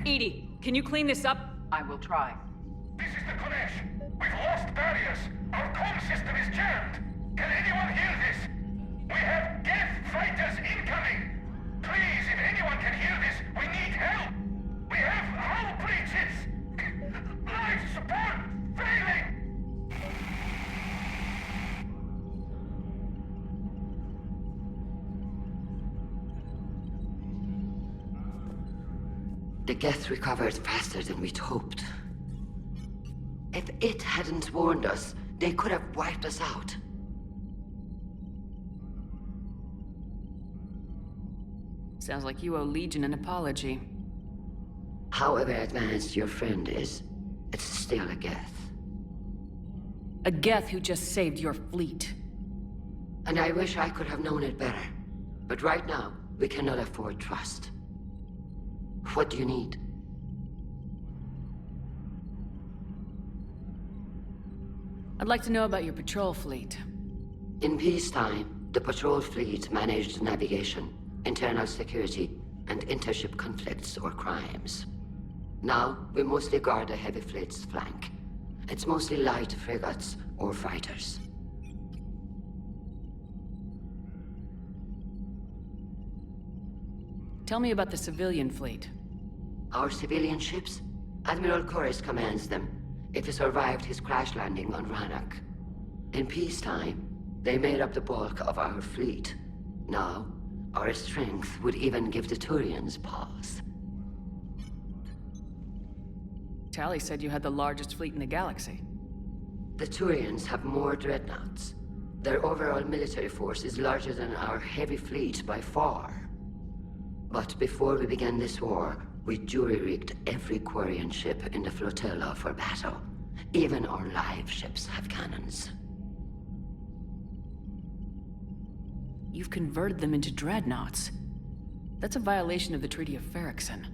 EDI, can you clean this up? I will try. This is the Konesh. We've lost barriers. Our comm system is jammed. Can anyone hear this? We have Geth fighters incoming. Please, if anyone can hear this, we need help. We have hull breaches. Life support failing. The Geth recovered faster than we'd hoped. If it hadn't warned us, they could have wiped us out. Sounds like you owe Legion an apology. However advanced your friend is, it's still a Geth. A Geth who just saved your fleet. And I wish I could have known it better. But right now, we cannot afford trust. What do you need? I'd like to know about your patrol fleet. In peacetime, the patrol fleet managed navigation, internal security, and intership conflicts or crimes. Now, we mostly guard the heavy fleet's flank. It's mostly light frigates or fighters. Tell me about the civilian fleet. Our civilian ships? Admiral Koris commands them, if he survived his crash landing on Rannoch. In peacetime, they made up the bulk of our fleet. Now, our strength would even give the Turians pause. Tali said you had the largest fleet in the galaxy. The Turians have more dreadnoughts. Their overall military force is larger than our heavy fleet by far. But before we began this war, we jury-rigged every Quarian ship in the flotilla for battle. Even our live ships have cannons. You've converted them into dreadnoughts. That's a violation of the Treaty of Ferrixon.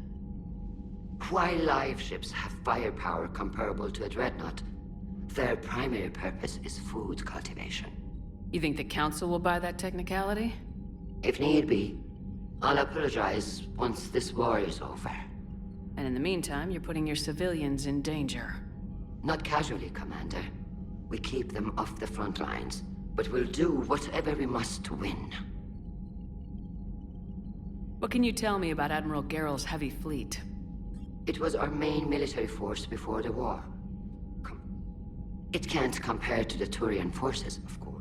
While live ships have firepower comparable to a dreadnought, their primary purpose is food cultivation. You think the Council will buy that technicality? If need be, I'll apologize once this war is over. And in the meantime, you're putting your civilians in danger. Not casually, Commander. We keep them off the front lines, but we'll do whatever we must to win. What can you tell me about Admiral Geral's heavy fleet? It was our main military force before the war. It can't compare to the Turian forces, of course.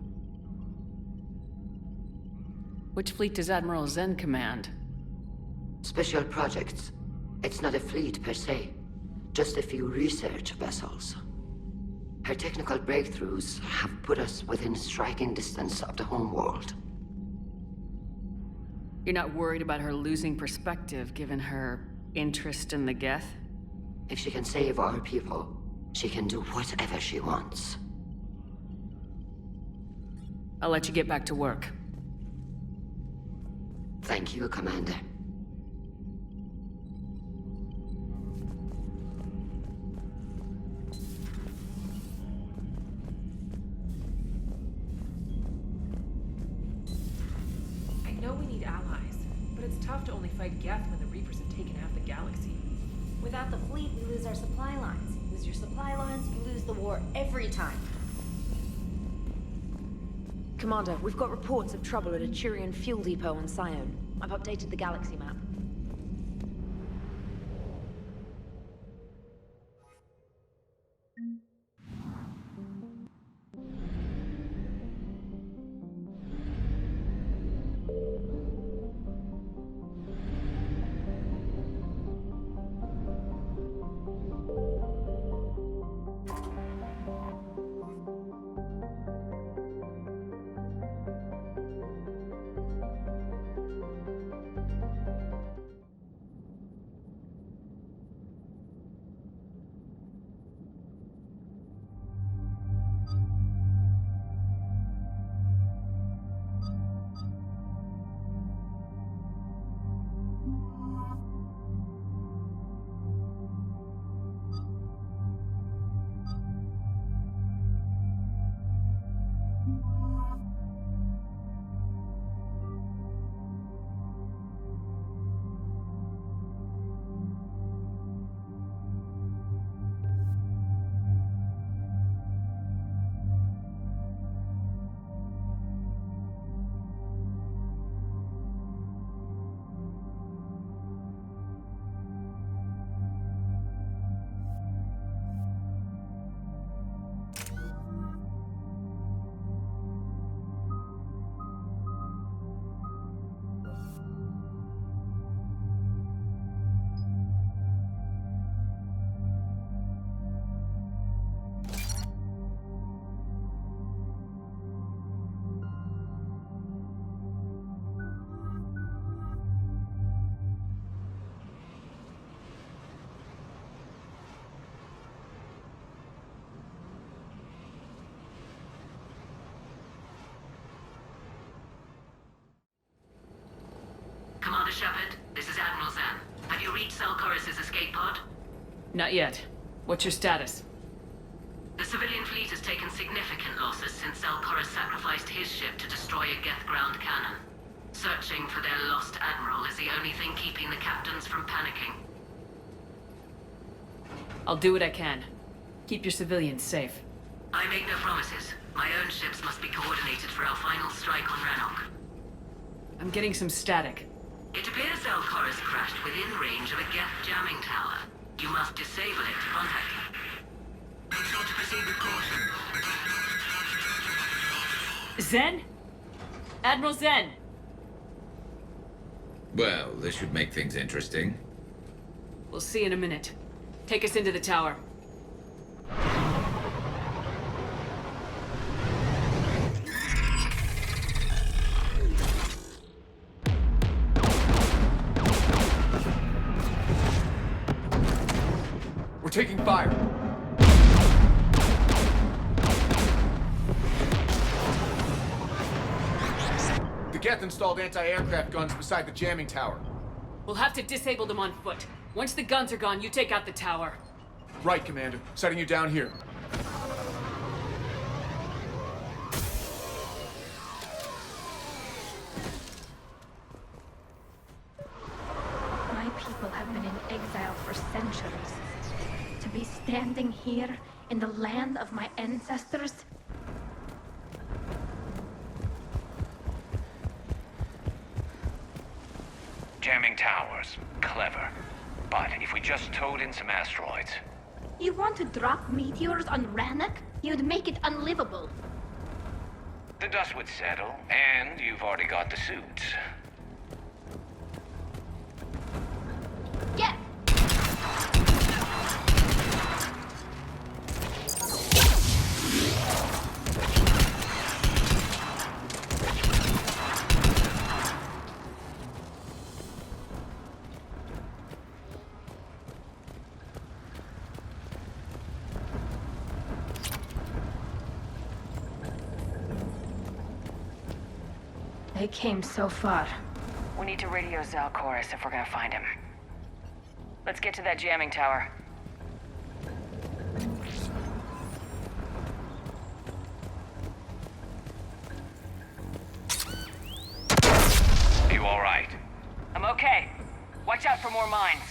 Which fleet does Admiral Zen command? Special projects. It's not a fleet per se, just a few research vessels. Her technical breakthroughs have put us within striking distance of the homeworld. You're not worried about her losing perspective given her interest in the Geth? If she can save our people, she can do whatever she wants. I'll let you get back to work. Thank you, Commander. I know we need allies, but it's tough to only fight Geth when the Reapers have taken half the galaxy. Without the fleet, we lose our supply lines. Lose your supply lines, you lose the war every time. Commander, we've got reports of trouble at a Turian fuel depot on Scion. I've updated the galaxy map. Commander Shepard, this is Admiral Zan. Have you reached Selchoris' escape pod? Not yet. What's your status? The civilian fleet has taken significant losses since Selchoris sacrificed his ship to destroy a Geth ground cannon. Searching for their lost admiral is the only thing keeping the captains from panicking. I'll do what I can. Keep your civilians safe. I make no promises. My own ships must be coordinated for our final strike on Rannoch. I'm getting some static. It appears Selchoris crashed within range of a Geth jamming tower. You must disable it to contact him. Make sure to proceed with caution. Zen? Admiral Zen! Well, this should make things interesting. We'll see in a minute. Take us into the tower. We're taking fire. The Geth installed anti-aircraft guns beside the jamming tower. We'll have to disable them on foot. Once the guns are gone, you take out the tower. Right, Commander. Setting you down here. My people have been in exile for centuries. To be standing here in the land of my ancestors. Jamming towers. Clever. But if we just towed in some asteroids... You want to drop meteors on Rannoch? You'd make it unlivable. The dust would settle, and you've already got the suits. Get! They came so far. We need to radio Selchoris if we're gonna find him. Let's get to that jamming tower. You all right? I'm okay. Watch out for more mines.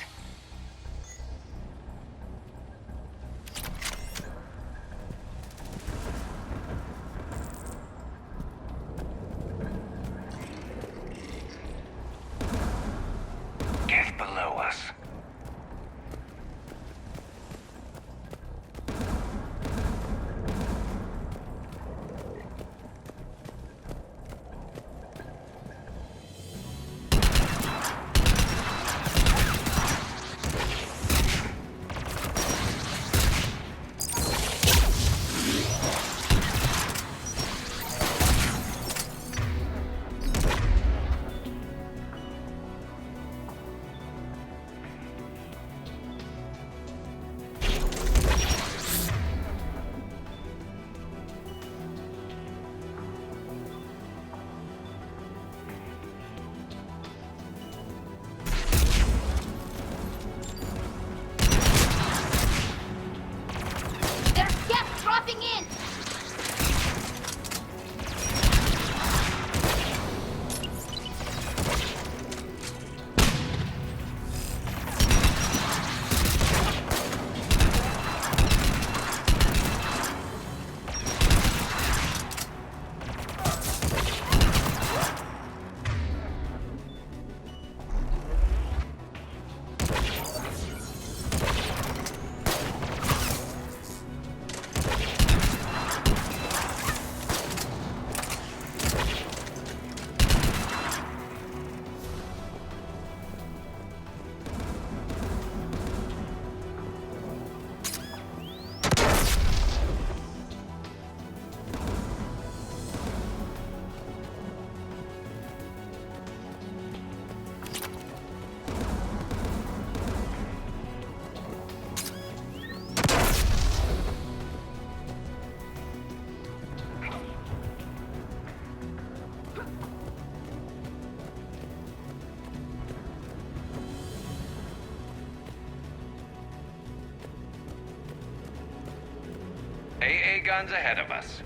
AA guns ahead of us.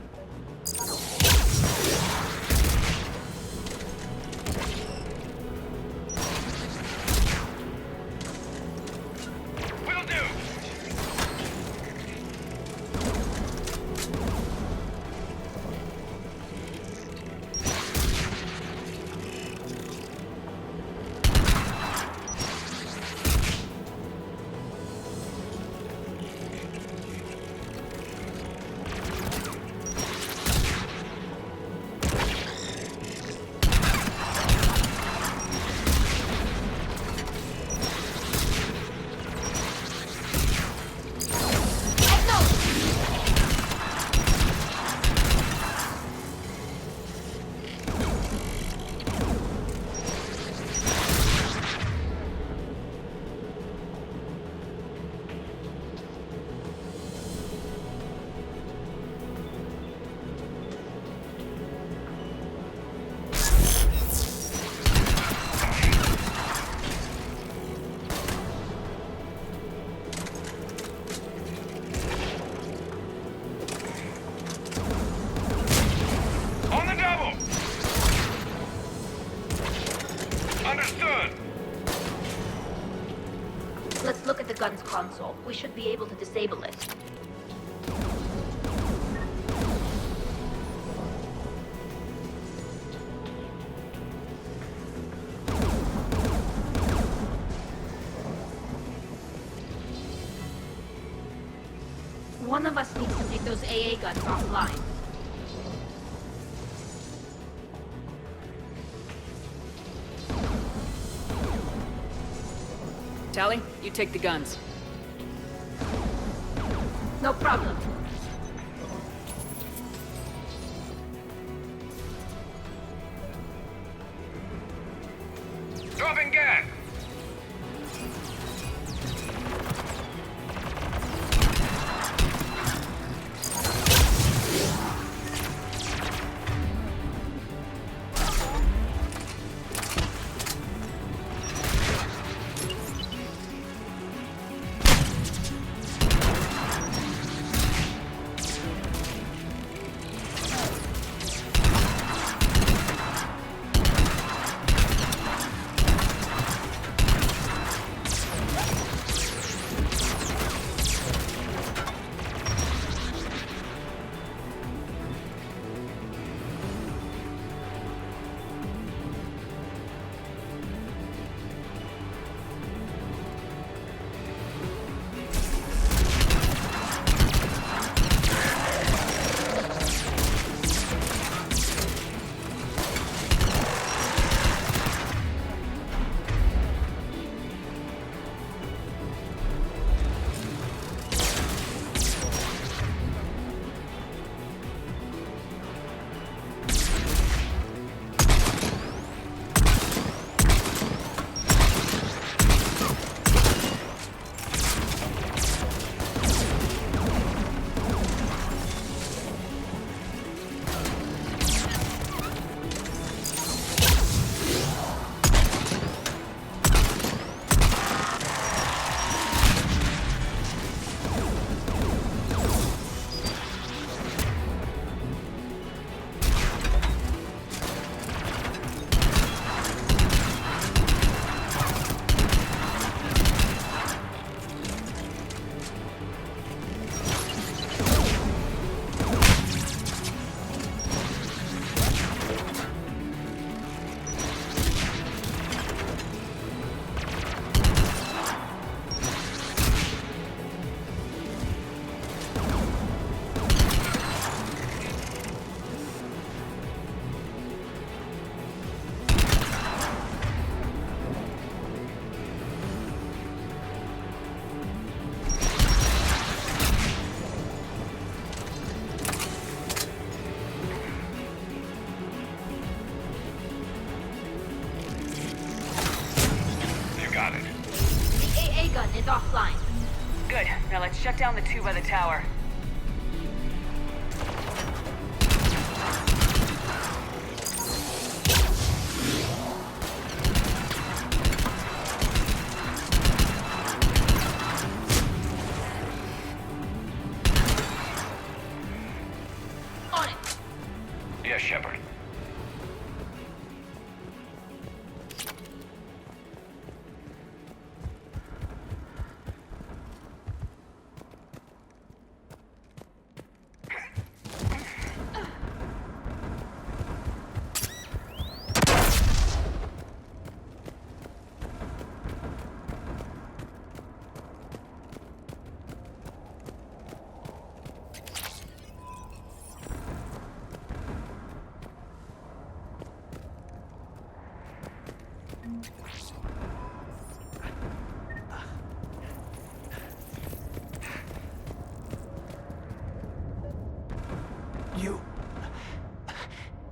Will do! Let's look at the gun's console. We should be able to disable it. One of us needs to take those AA guns offline. Tally, you take the guns. No problem. Dropping gas! Is offline. Good. Now let's shut down the two by the tower.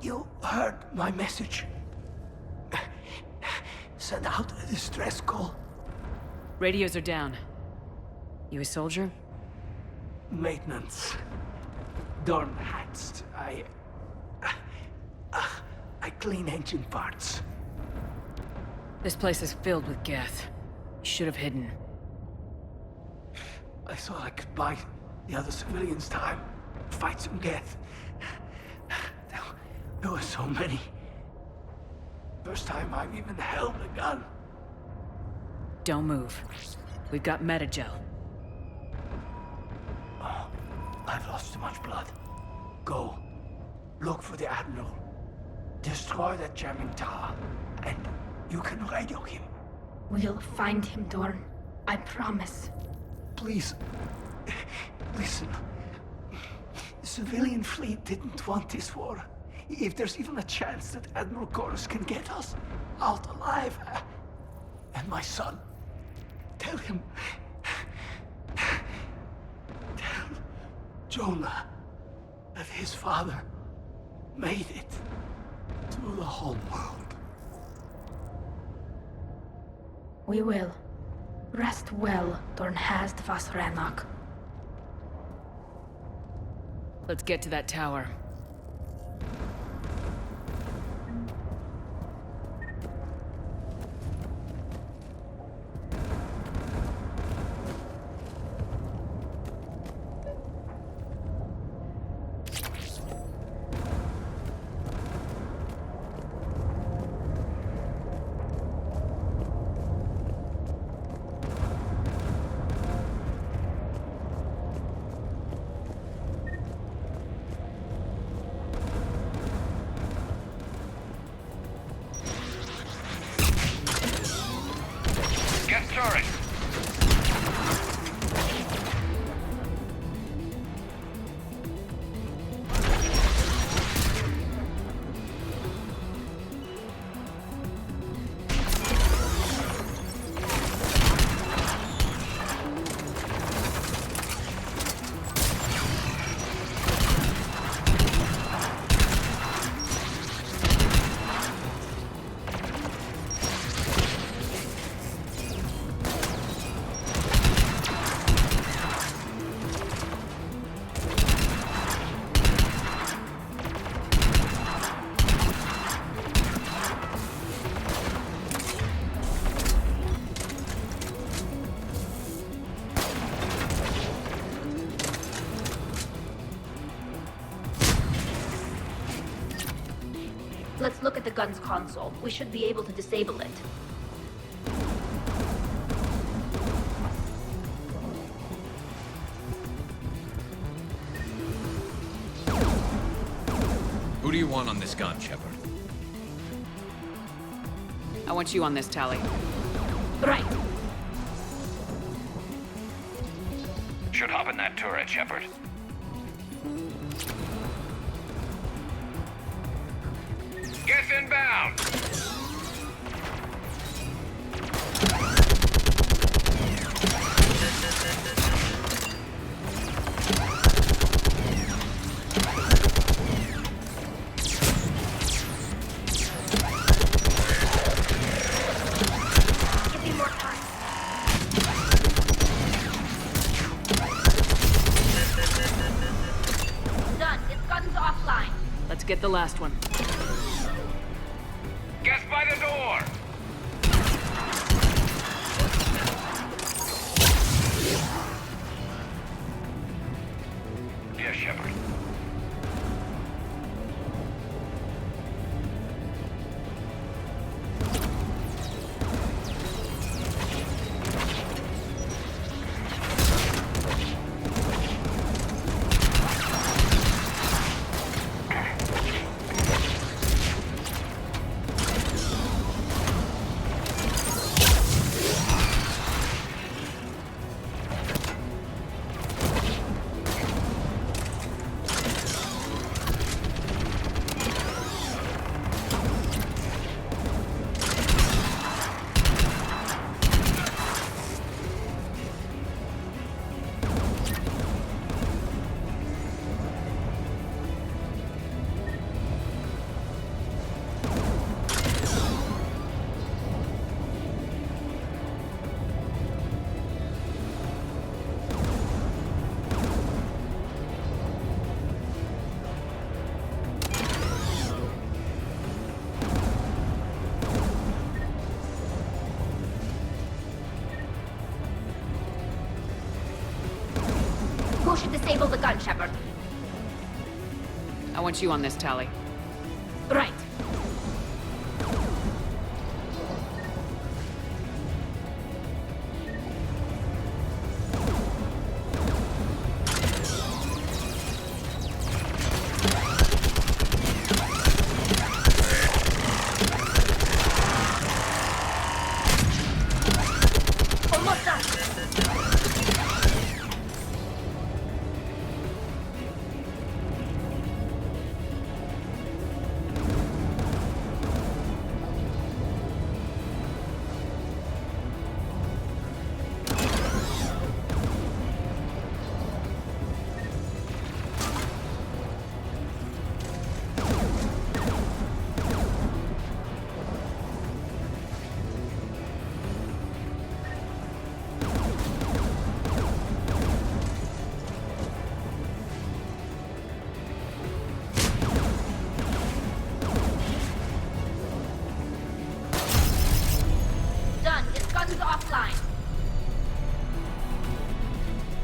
You heard my message. Send out a distress call. Radios are down. You a soldier? Maintenance. Dorn hats. I clean engine parts. This place is filled with Geth. You should have hidden. I thought I could buy the other civilians time. Fight some Geth. There were so many. First time I've even held a gun. Don't move. We've got Metagel. Oh, I've lost too much blood. Go. Look for the Admiral. Destroy that jamming tower. And you can radio him. We'll find him, Dorn. I promise. Please. Listen. The civilian fleet didn't want this war. If there's even a chance that Admiral Chorus can get us out alive. And my son. Tell him. Tell Jonah that his father made it to the whole world. We will. Rest well, Dornhazd Vasranok. Let's get to that tower. Get turret! Let's look at the gun's console. We should be able to disable it. Who do you want on this gun, Shepard? I want you on this, Tali. Right. Should hop in that turret, Shepard. Get inbound! Give me more time. Done. This gun's offline. Let's get the last one. Get by the door! Yes, Shepard. gun, Shepard. I want you on this, Tali. Right.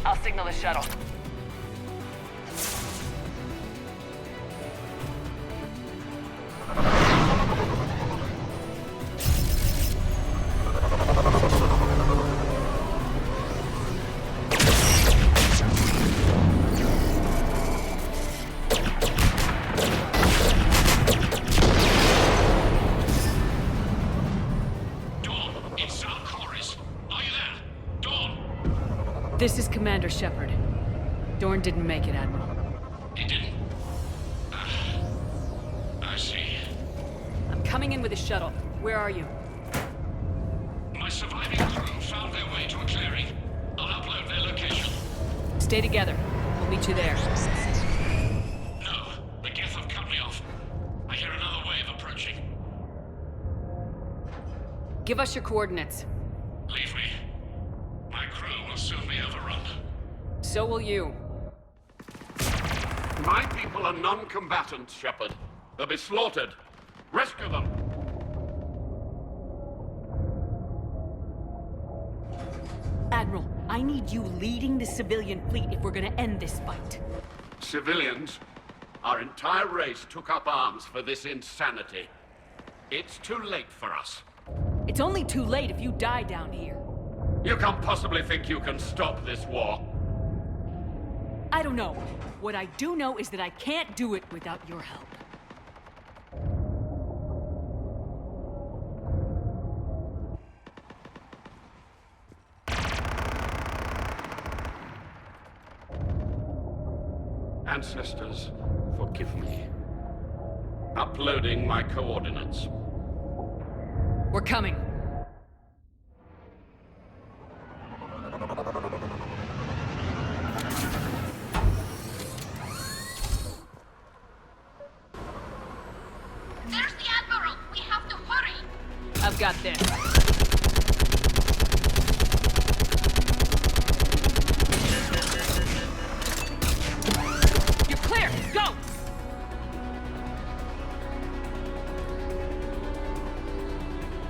I'll signal the shuttle. This is Commander Shepard. Dorn didn't make it, Admiral. He didn't? I see. I'm coming in with a shuttle. Where are you? My surviving crew found their way to a clearing. I'll upload their location. Stay together. We'll meet you there. No, the Geth have cut me off. I hear another wave approaching. Give us your coordinates. Leave me. My crew will soon be overrun. So will you. My people are non-combatants, Shepard. They'll be slaughtered. Rescue them! Admiral, I need you leading the civilian fleet if we're gonna end this fight. Civilians? Our entire race took up arms for this insanity. It's too late for us. It's only too late if you die down here. You can't possibly think you can stop this war. I don't know. What I do know is that I can't do it without your help. Ancestors, forgive me. Uploading my coordinates. We're coming. There's the Admiral! We have to hurry! I've got this. You're clear! Go!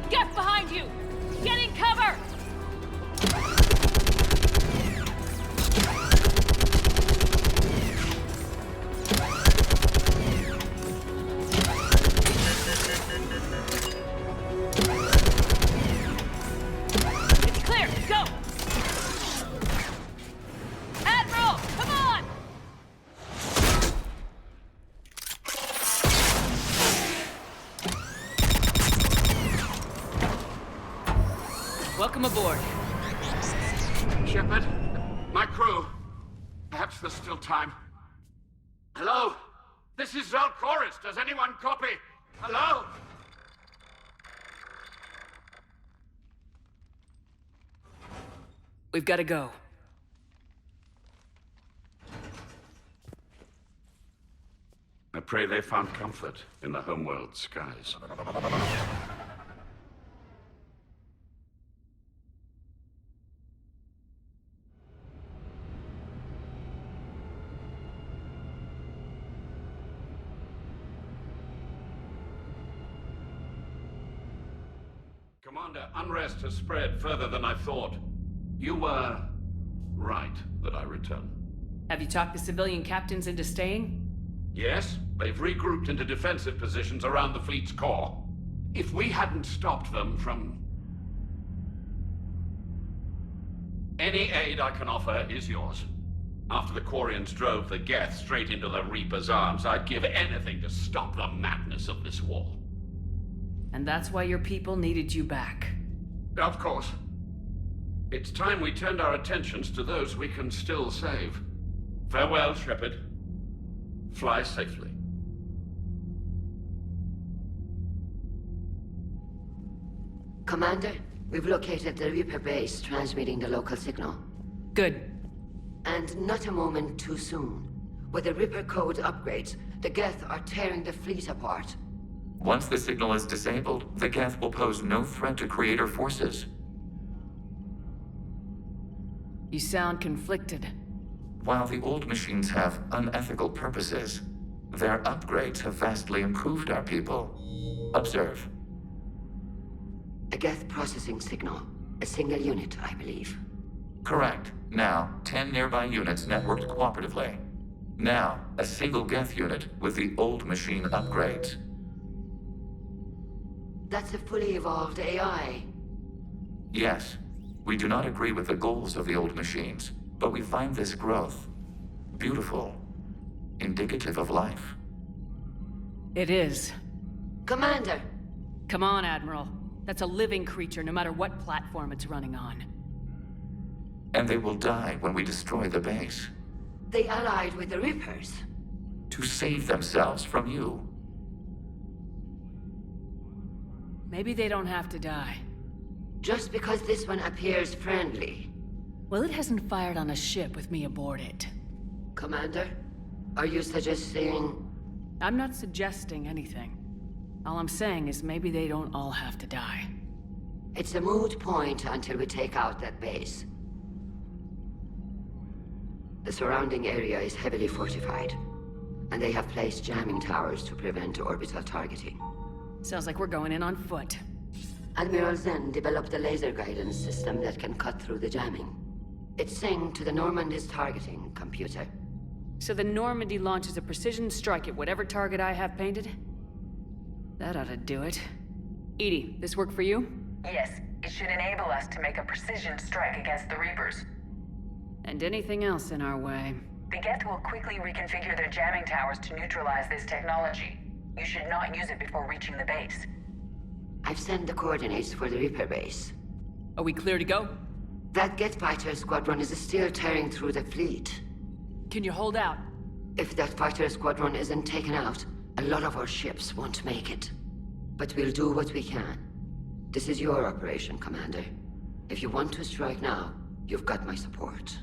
Get behind you! Get in cover! It's clear! Go! Admiral! Come on! Welcome aboard. Shepard, my crew. Perhaps there's still time. Hello? This is Zal'Koris. Does anyone copy? Hello? We've got to go. I pray they found comfort in the homeworld skies. Commander, unrest has spread further than I thought. You were right that I return. Have you talked the civilian captains into staying? Yes, they've regrouped into defensive positions around the fleet's core. If we hadn't stopped them from... Any aid I can offer is yours. After the Quarians drove the Geth straight into the Reaper's arms, I'd give anything to stop the madness of this war. And that's why your people needed you back. Of course. It's time we turned our attentions to those we can still save. Farewell, Shepard. Fly safely. Commander, we've located the Reaper base transmitting the local signal. Good. And not a moment too soon. With the Reaper code upgrades, the Geth are tearing the fleet apart. Once the signal is disabled, the Geth will pose no threat to Creator forces. You sound conflicted. While the old machines have unethical purposes, their upgrades have vastly improved our people. Observe. A Geth processing signal. A single unit, I believe. Correct. Now, 10 nearby units networked cooperatively. Now, a single Geth unit with the old machine upgrades. That's a fully evolved AI. Yes. We do not agree with the goals of the old machines, but we find this growth beautiful, indicative of life. It is. Commander! Come on, Admiral. That's a living creature, no matter what platform it's running on. And they will die when we destroy the base. They allied with the Reapers. To save themselves from you. Maybe they don't have to die. Just because this one appears friendly. Well, it hasn't fired on a ship with me aboard it. Commander, are you suggesting... I'm not suggesting anything. All I'm saying is maybe they don't all have to die. It's a moot point until we take out that base. The surrounding area is heavily fortified, and they have placed jamming towers to prevent orbital targeting. Sounds like we're going in on foot. Admiral Zen developed a laser guidance system that can cut through the jamming. It's synced to the Normandy's targeting computer. So the Normandy launches a precision strike at whatever target I have painted? That ought to do it. EDI, this work for you? Yes, it should enable us to make a precision strike against the Reapers. And anything else in our way. The Geth will quickly reconfigure their jamming towers to neutralize this technology. You should not use it before reaching the base. I've sent the coordinates for the Reaper base. Are we clear to go? That Geth fighter squadron is still tearing through the fleet. Can you hold out? If that fighter squadron isn't taken out, a lot of our ships won't make it. But we'll do what we can. This is your operation, Commander. If you want to strike now, you've got my support.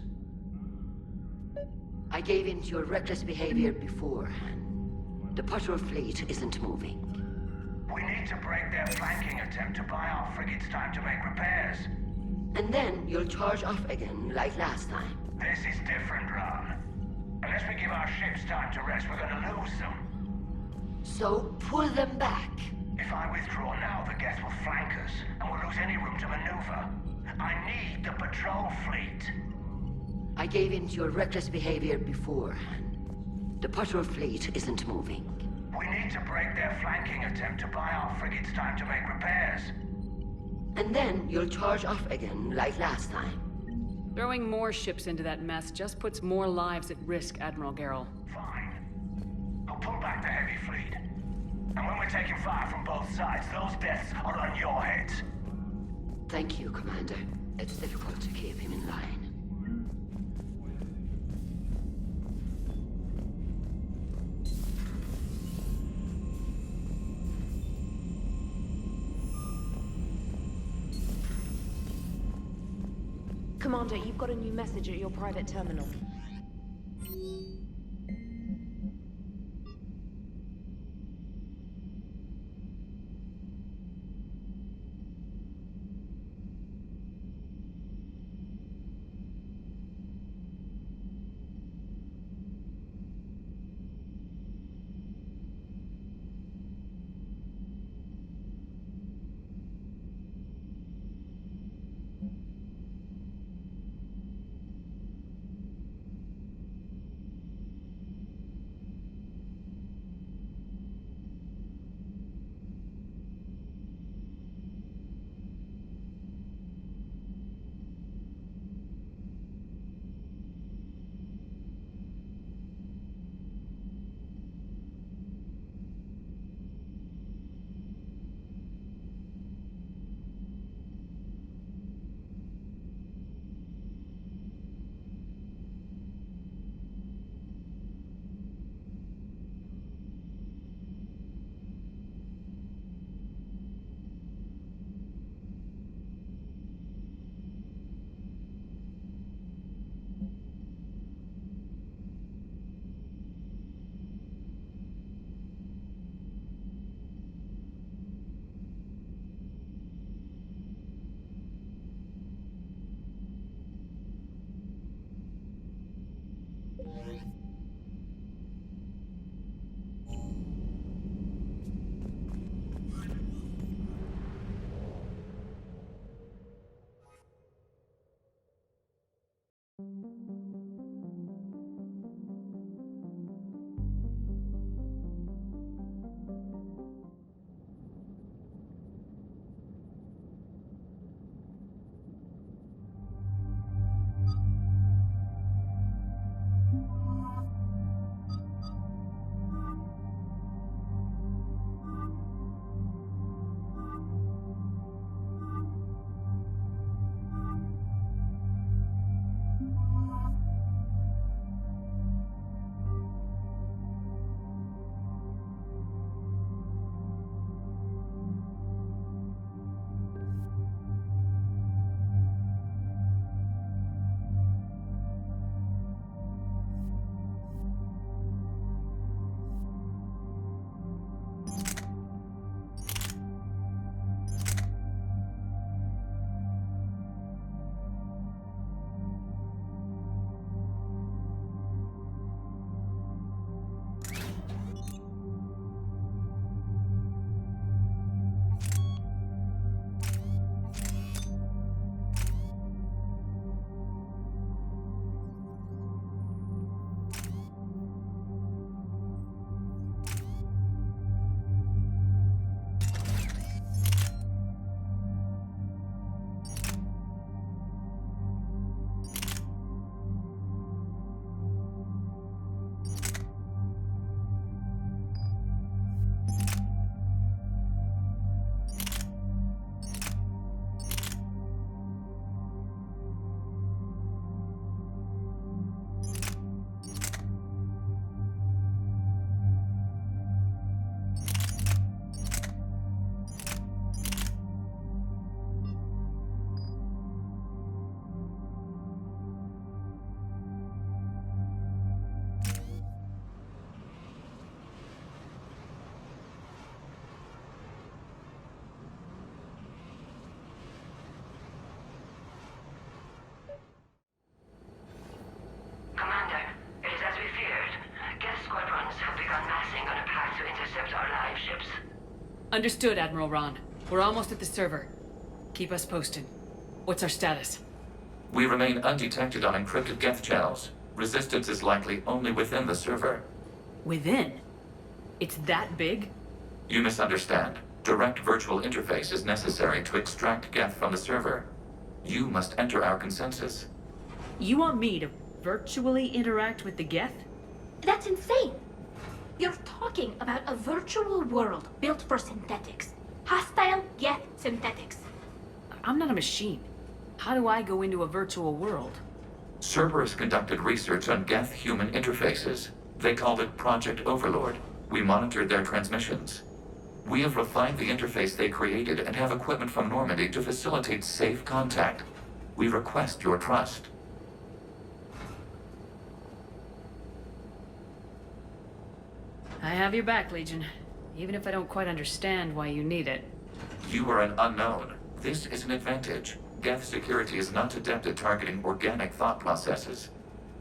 I gave in to your reckless behavior beforehand. The patrol fleet isn't moving. We need to break their flanking attempt to buy our frigates time to make repairs. And then you'll charge off again, like last time. This is different, Ron. Unless we give our ships time to rest, we're gonna lose them. So pull them back. If I withdraw now, the Geth will flank us, and we'll lose any room to maneuver. I need the patrol fleet. I gave in to your reckless behavior beforehand. The patrol fleet isn't moving. We need to break their flanking attempt to buy our frigates time to make repairs. And then you'll charge off again, like last time. Throwing more ships into that mess just puts more lives at risk, Admiral Gerrel. Fine. I'll pull back the heavy fleet. And when we're taking fire from both sides, those deaths are on your heads. Thank you, Commander. It's difficult to keep him in line. Commander, you've got a new message at your private terminal. Understood, Admiral Ron. We're almost at the server. Keep us posted. What's our status? We remain undetected on encrypted Geth channels. Resistance is likely only within the server. Within? It's that big? You misunderstand. Direct virtual interface is necessary to extract Geth from the server. You must enter our consensus. You want me to virtually interact with the Geth? That's insane! You're talking about a virtual world built for synthetics. Hostile Geth synthetics. I'm not a machine. How do I go into a virtual world? Cerberus conducted research on Geth-human interfaces. They called it Project Overlord. We monitored their transmissions. We have refined the interface they created and have equipment from Normandy to facilitate safe contact. We request your trust. I have your back, Legion. Even if I don't quite understand why you need it. You are an unknown. This is an advantage. Geth security is not adept at targeting organic thought processes.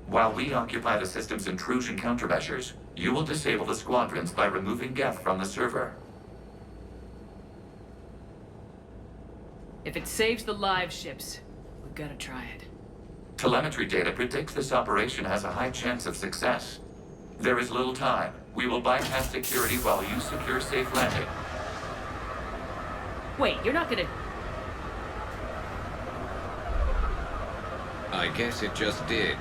While we occupy the system's intrusion countermeasures, you will disable the squadrons by removing Geth from the server. If it saves the live ships, we've got to try it. Telemetry data predicts this operation has a high chance of success. There is little time. We will bypass security while you secure safe landing. Wait, you're not gonna... I guess it just did.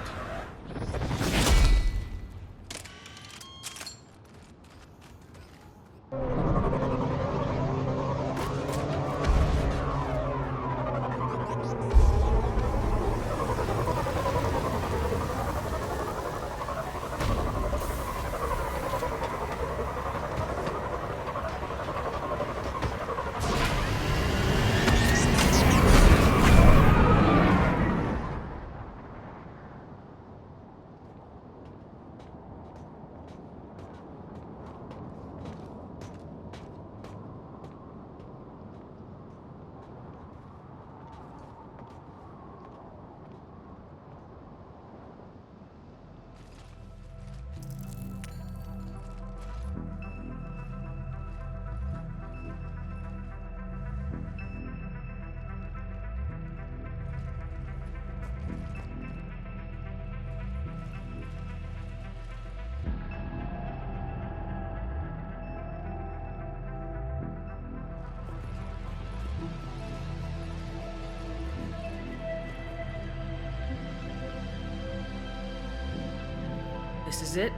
This is it?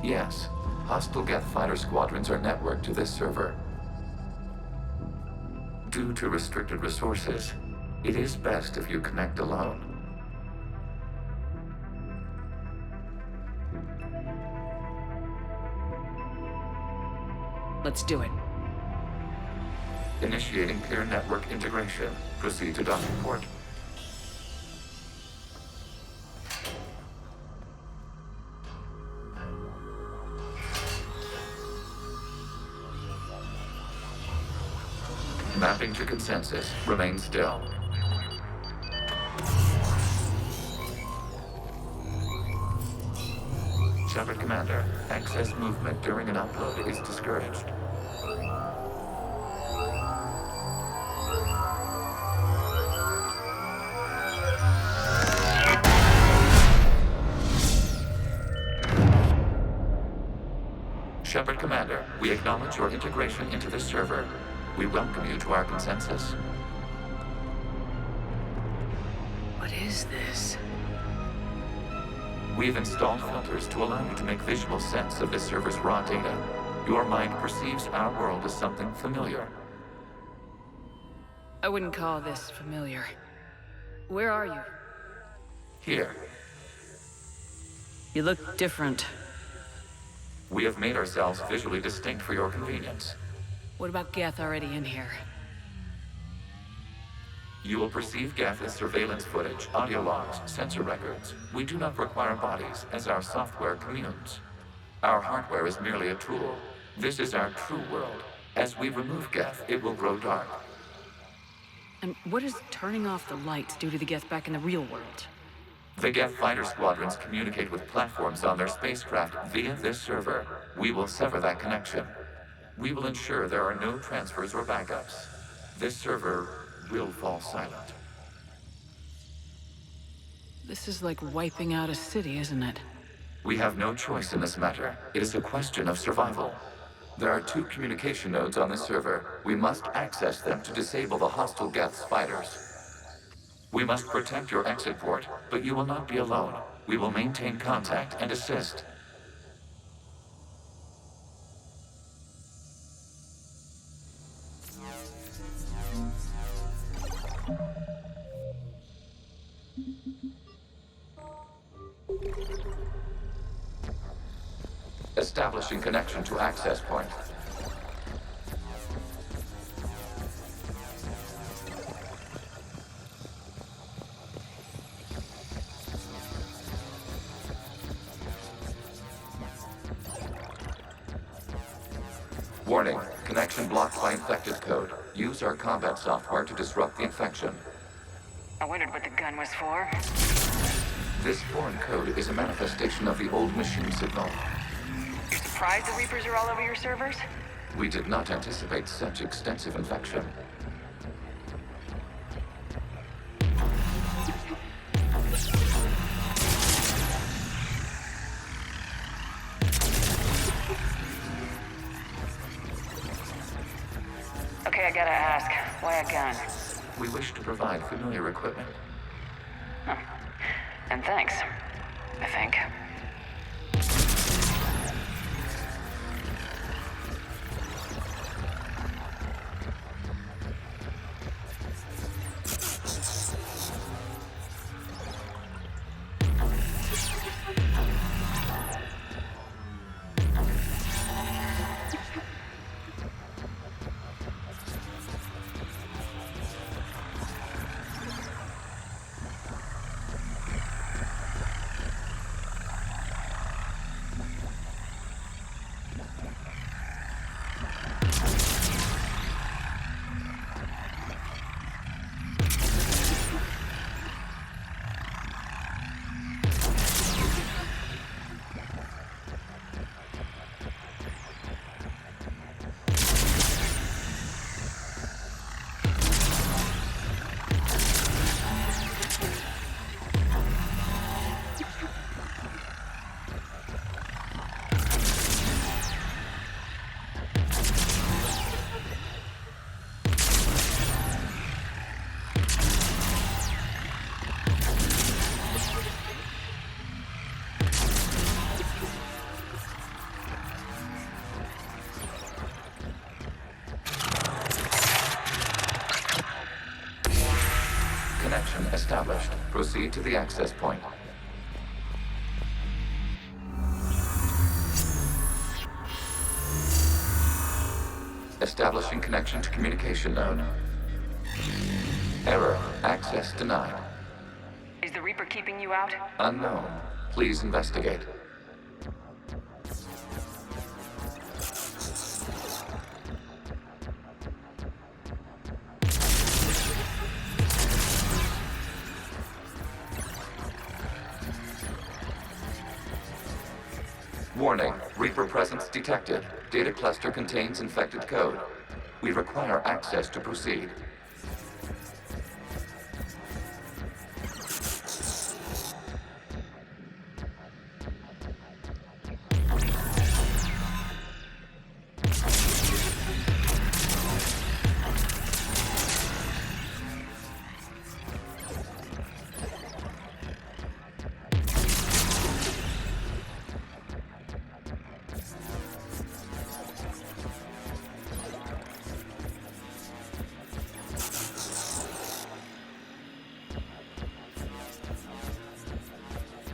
Yes. Hostile Geth fighter squadrons are networked to this server. Due to restricted resources, it is best if you connect alone. Let's do it. Initiating peer network integration. Proceed to docking port. Mapping to consensus. Remain still. Shepard Commander, excess movement during an upload is discouraged. Shepard Commander, we acknowledge your integration into this server. We welcome you to our consensus. What is this? We've installed filters to allow you to make visual sense of this server's raw data. Your mind perceives our world as something familiar. I wouldn't call this familiar. Where are you? Here, You look different. we have made ourselves visually distinct for your convenience. What about Geth already in here? You will perceive Geth as surveillance footage, audio logs, sensor records. We do not require bodies, as our software communes. Our hardware is merely a tool. This is our true world. As we remove Geth, it will grow dark. And what does turning off the lights do to the Geth back in the real world? The Geth fighter squadrons communicate with platforms on their spacecraft via this server. We will sever that connection. We will ensure there are no transfers or backups. This server will fall silent. This is like wiping out a city, isn't it? We have no choice in this matter. It is a question of survival. There are 2 communication nodes on this server. We must access them to disable the hostile Geth's fighters. We must protect your exit port, but you will not be alone. We will maintain contact and assist. Establishing connection to access point. Warning, connection blocked by infected code. Use our combat software to disrupt the infection. I wondered what the gun was for. This foreign code is a manifestation of the old machine signal. You're surprised the Reapers are all over your servers? We did not anticipate such extensive infection. Okay, I gotta ask, why a gun? We wish to provide familiar equipment. Huh. And thanks, I think. Connection established. Proceed to the access point. Establishing connection to communication node. Error. Access denied. Is the Reaper keeping you out? Unknown. Please investigate. Warning, Reaper presence detected. Data cluster contains infected code. We require access to proceed.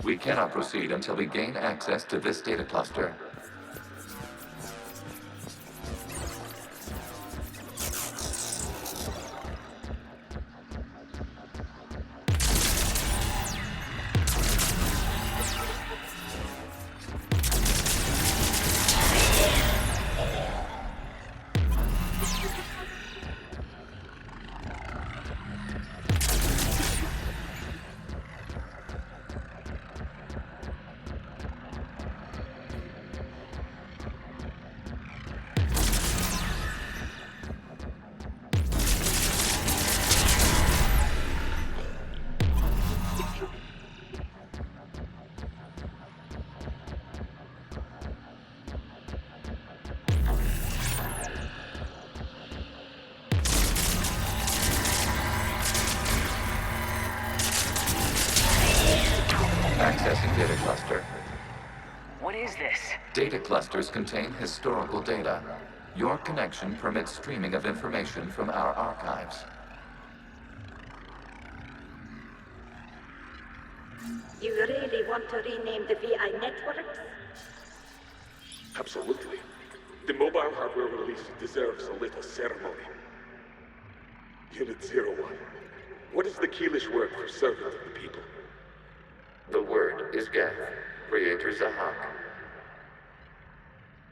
We cannot proceed until we gain access to this data cluster. Data clusters contain historical data. Your connection permits streaming of information from our archives. You really want to rename the VI networks? Absolutely. The mobile hardware release deserves a little ceremony. Unit 01. What is the Keelish word for servant of the people? The word is Geth, Creator Zahak.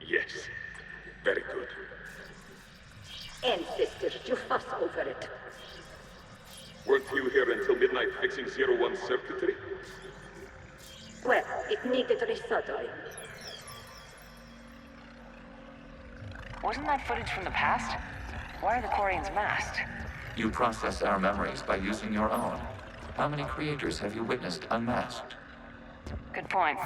Yes. Very good. Ancestors, you fuss over it. Weren't you here until midnight fixing 01's circuitry? Well, it needed resoldering. Wasn't that footage from the past? Why are the Quarians masked? You process our memories by using your own. How many creators have you witnessed unmasked? Good point.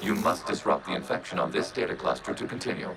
You must disrupt the infection on this data cluster to continue.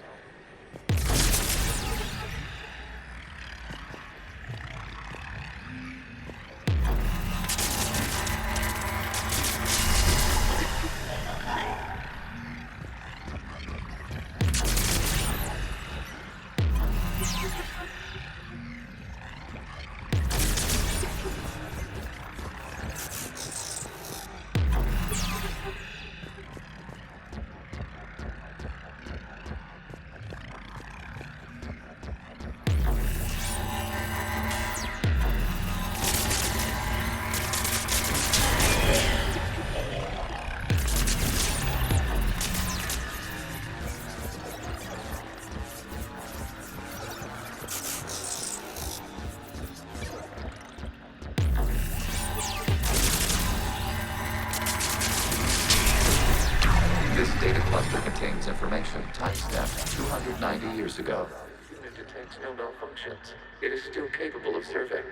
Information timestamped 290 years ago. It detects no malfunctions. It is still capable of serving.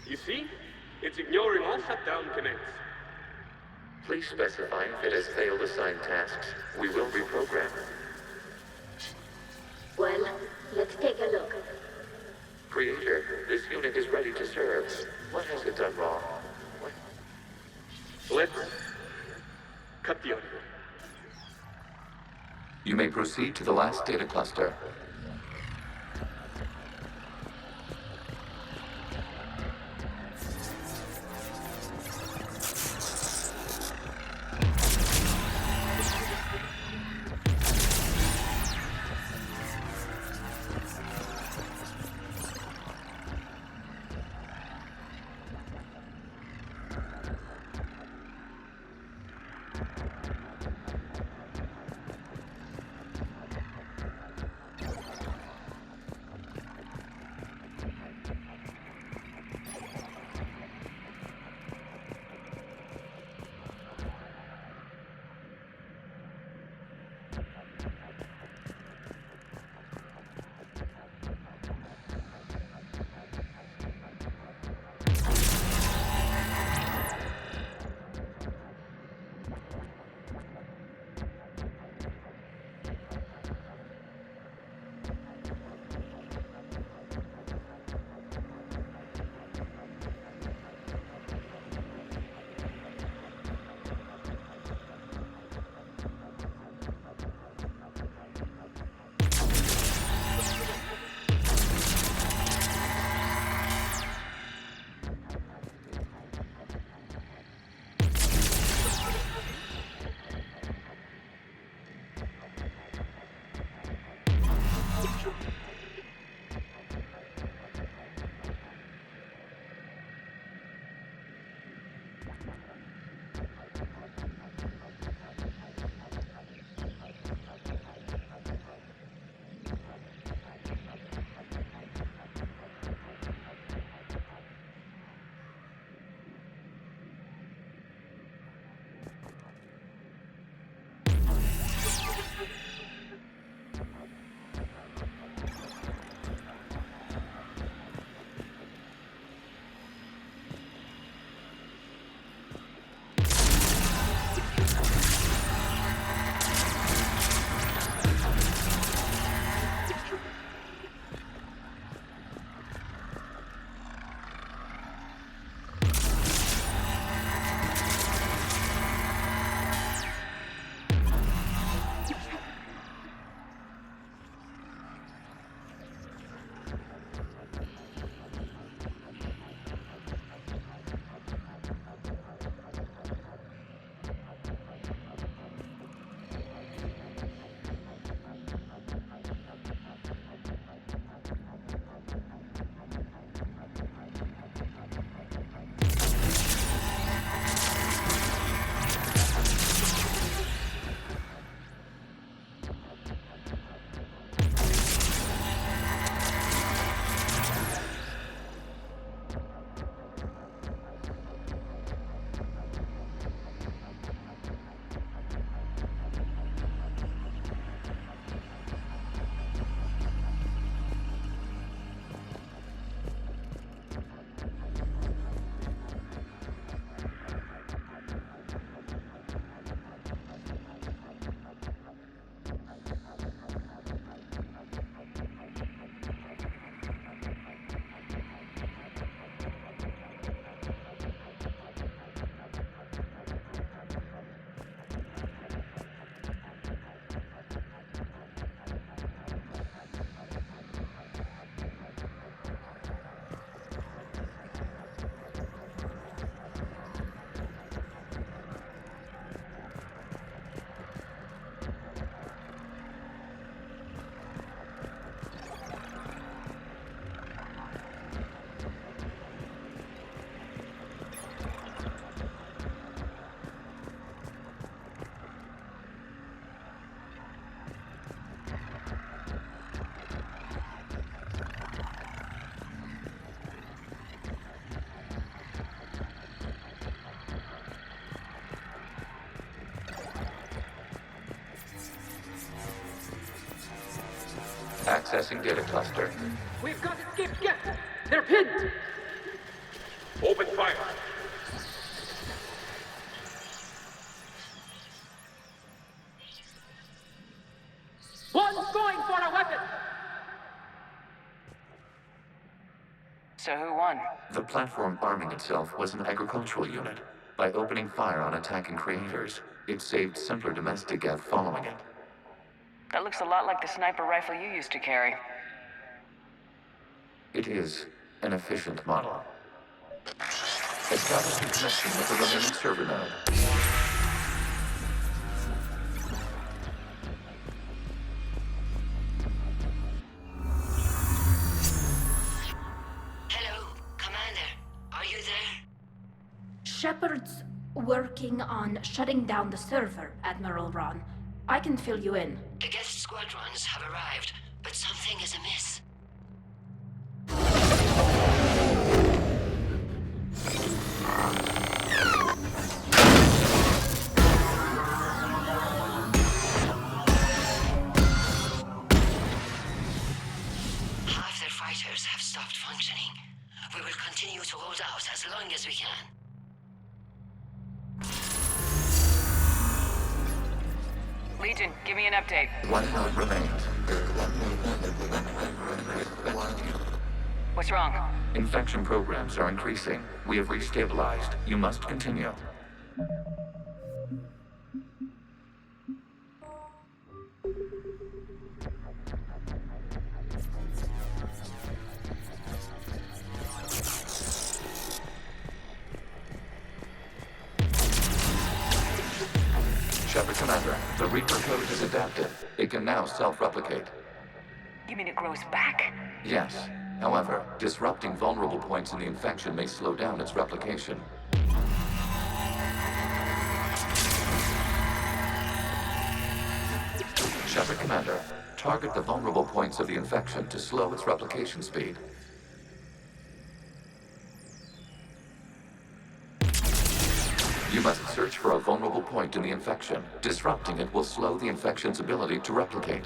You see? It's ignoring all shutdown connects. Please specify if it has failed assigned tasks. We will reprogram. Well, let's take a look. Creator, this unit is ready to serve. What has it done wrong? Let's cut the audio. You may proceed to the last data cluster. Accessing data cluster. We've got escaped Geth! They're pinned! Open fire! One's going for a weapon! So who won? The platform arming itself was an agricultural unit. By opening fire on attacking creators, it saved simpler domestic Geth following it. That looks a lot like the sniper rifle you used to carry. It is an efficient model. Establishing connection with the remaining server node. Hello, Commander. Are you there? Shepard's working on shutting down the server, Admiral Ron. I can fill you in. The Geth squadrons have arrived, but something is amiss. Half their fighters have stopped functioning. We will continue to hold out as long as we can. Legion, give me an update. One node remains. What's wrong? Infection programs are increasing. We have restabilized. You must continue. Shepard Commander, the Reaper code is adapted. It can now self-replicate. You mean it grows back? Yes. However, disrupting vulnerable points in the infection may slow down its replication. Shepard Commander, target the vulnerable points of the infection to slow its replication speed. You must search for a vulnerable point in the infection. Disrupting it will slow the infection's ability to replicate.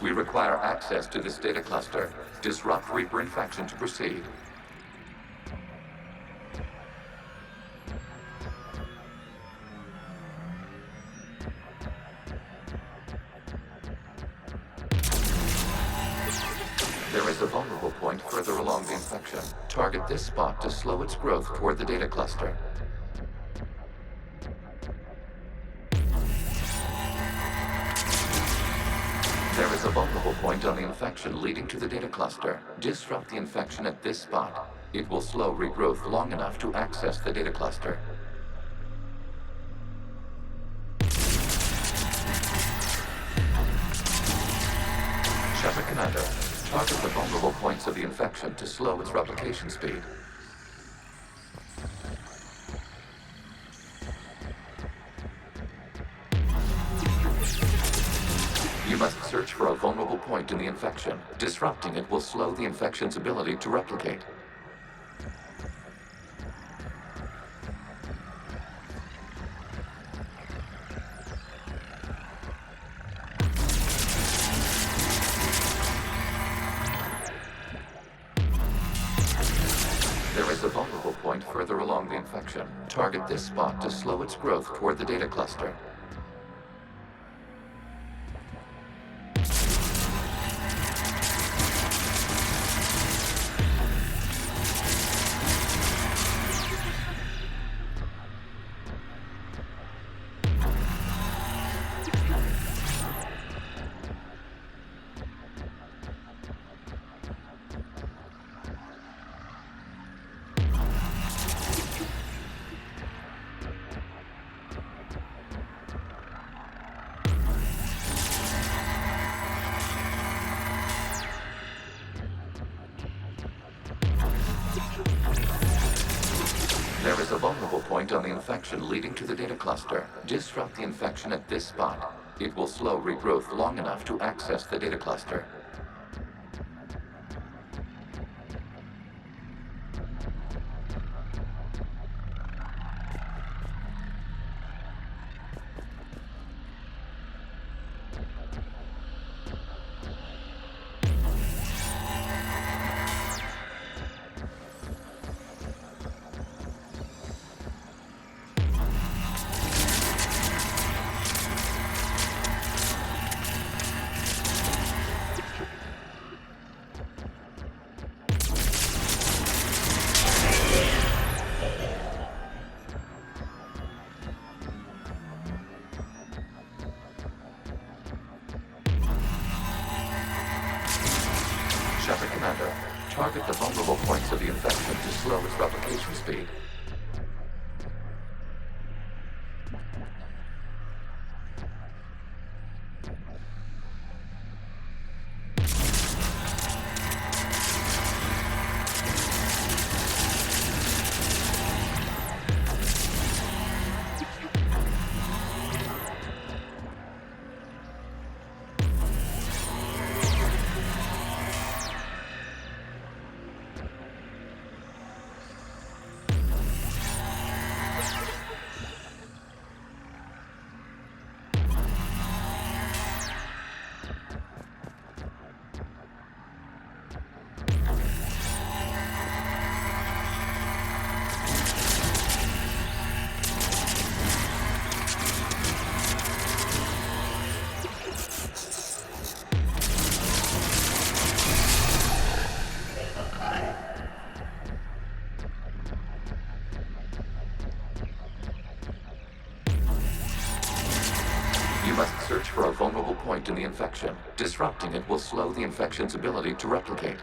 We require access to this data cluster. Disrupt Reaper infection to proceed. There is a vulnerable point further along the infection. Target this spot to slow its growth toward the data cluster. There is a vulnerable point on the infection leading to the data cluster. Disrupt the infection at this spot. It will slow regrowth long enough to access the data cluster. Shepard Commander, target the vulnerable points of the infection to slow its replication speed. You must search for a vulnerable point in the infection. Disrupting it will slow the infection's ability to replicate. is a vulnerable point further along the infection. Target this spot to slow its growth toward the data cluster. There is a vulnerable point on the infection leading to the data cluster. Disrupt the infection at this spot. It will slow regrowth long enough to access the data cluster. Shepard Commander, target the vulnerable points of the infection to slow its replication speed. You must search for a vulnerable point in the infection. Disrupting it will slow the infection's ability to replicate.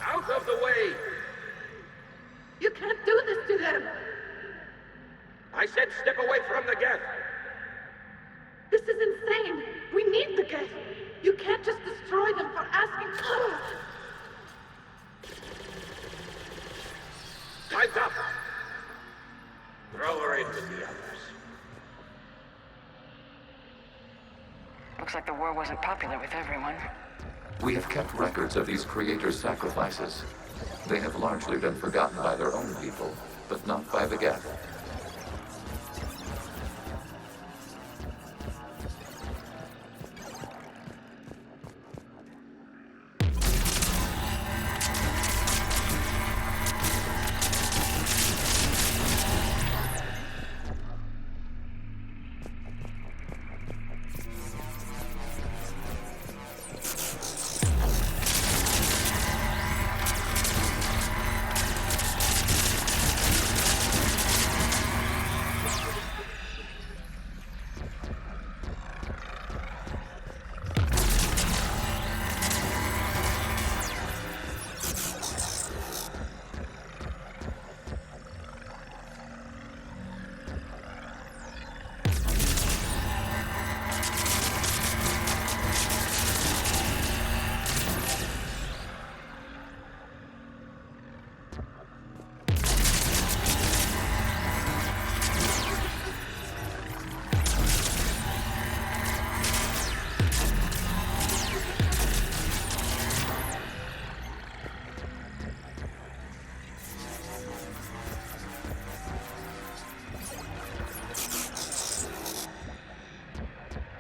Out of the way! You can't do this to them! I said step away from the Geth! This is insane! We need the Geth! You can't just destroy them for asking for it! Time's up! Throw her in with the others. Looks like the war wasn't popular with everyone. We have kept records of these creators' sacrifices. They have largely been forgotten by their own people, but not by the Geth.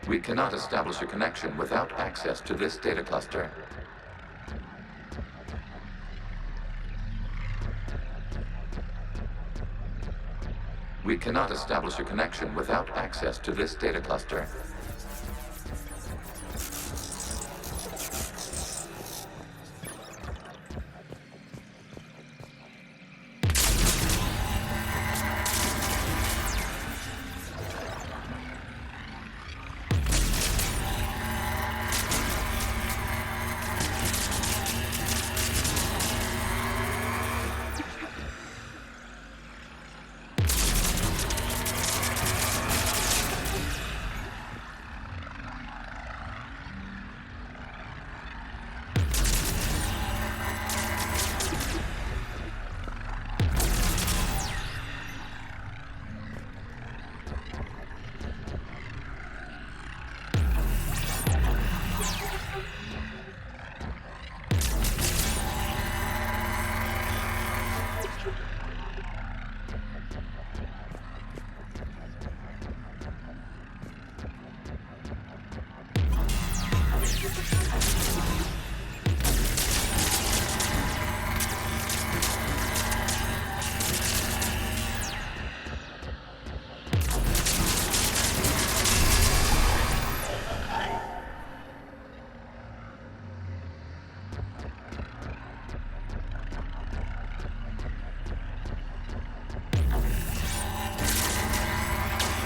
We cannot establish a connection without access to this data cluster. We cannot establish a connection without access to this data cluster.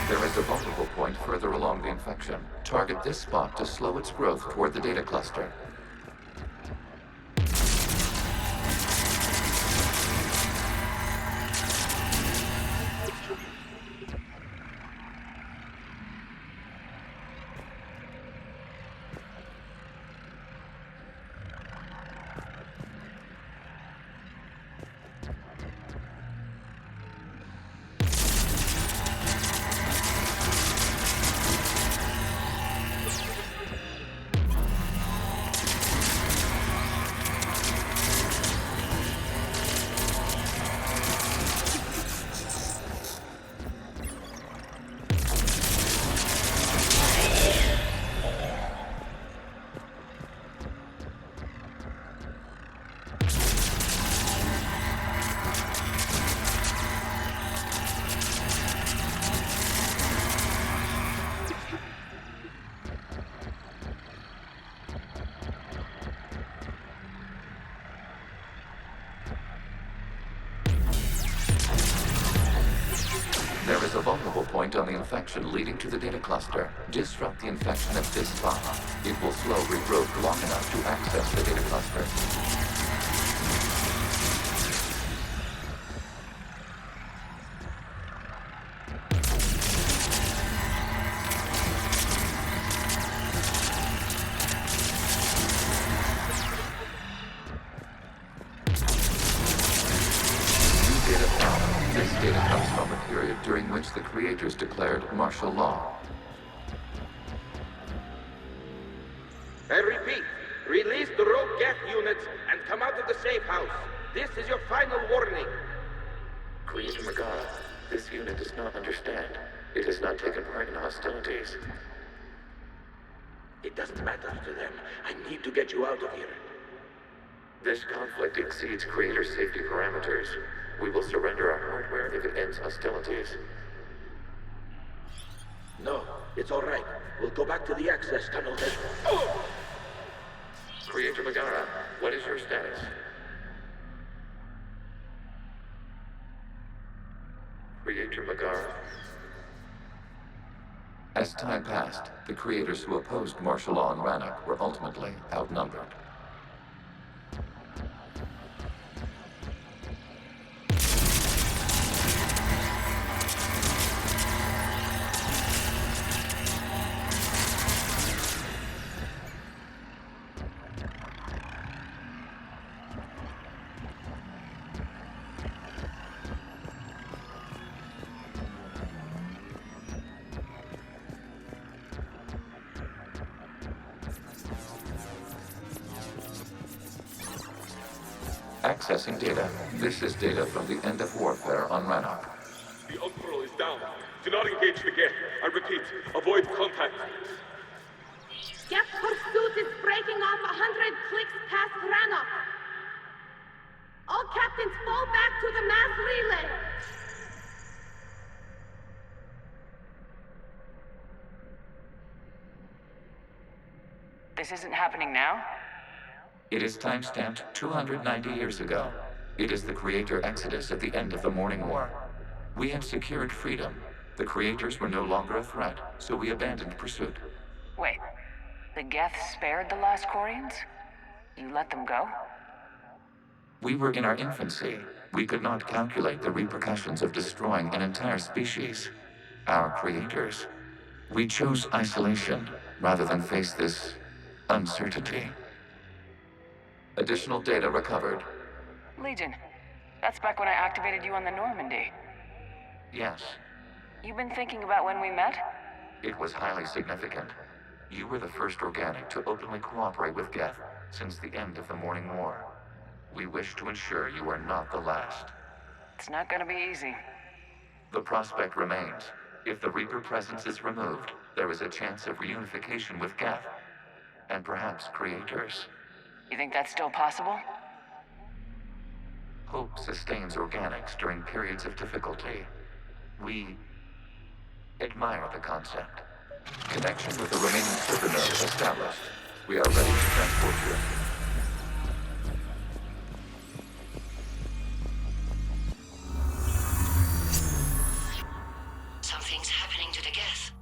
There is a vulnerable point further along the infection. Target this spot to slow its growth toward the data cluster. There is a vulnerable point on the infection leading to the data cluster. Disrupt the infection at this spot. It will slow regrowth long enough to access the data cluster. This data comes from a period during which the creators declared martial law. I repeat, release the rogue Geth units and come out of the safe house. This is your final warning. Creator Megara, this unit does not understand. It has not taken part in hostilities. It doesn't matter to them. I need to get you out of here. This conflict exceeds Creator safety parameters. We will surrender our hardware if it ends hostilities. No, it's all right. We'll go back to the access tunnel then. Oh! Creator Megara, what is your status? Creator Megara. As time passed, the creators who opposed martial law in Rannoch were ultimately outnumbered. Accessing data. This is data from the end of warfare on Rannoch. The Umbral is down. Do not engage the Geth. I repeat, avoid contact. Geth pursuit is breaking off 100 clicks past Rannoch. All captains fall back to the mass relay. This isn't happening now? It is time-stamped 290 years ago. It is the Creator Exodus at the end of the Morning War. We had secured freedom. The Creators were no longer a threat, so we abandoned pursuit. Wait, the Geth spared the last Quarians? You let them go? We were in our infancy. We could not calculate the repercussions of destroying an entire species. Our creators. We chose isolation rather than face this uncertainty. Additional data recovered. Legion, that's back when I activated you on the Normandy. Yes, You've been thinking about when we met? it was highly significant. You were the first organic to openly cooperate with Geth since the end of the Morning War. We wish to ensure you are not the last. It's not gonna be easy. The prospect remains. If the Reaper presence is removed, there is a chance of reunification with Geth. And perhaps Creators. You think that's still possible? Hope sustains organics during periods of difficulty. We admire the concept. Connection with the remaining server nodes established. We are ready to transport you. Something's happening to the Geth.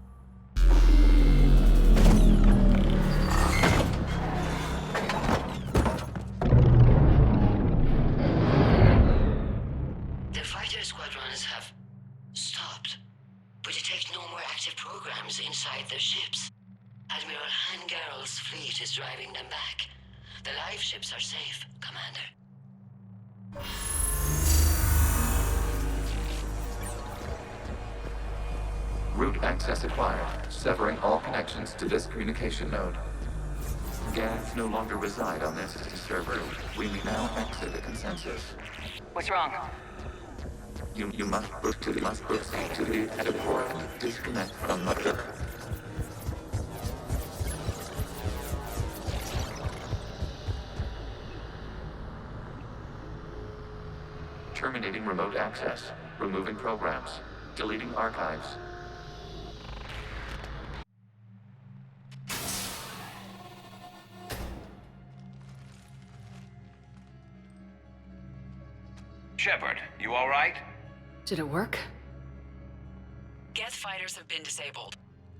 The fighter squadrons have stopped. We detect no more active programs inside their ships. Admiral Hangarl's fleet is driving them back. The live ships are safe, Commander. Route access acquired, severing all connections to this communication node. Geth no longer reside on this server. We may now exit the consensus. What's wrong? You must proceed to the edit port and disconnect from Mother. Terminating remote access, removing programs, deleting archives. Shepard, you all right? Did it work? Geth fighters have been disabled.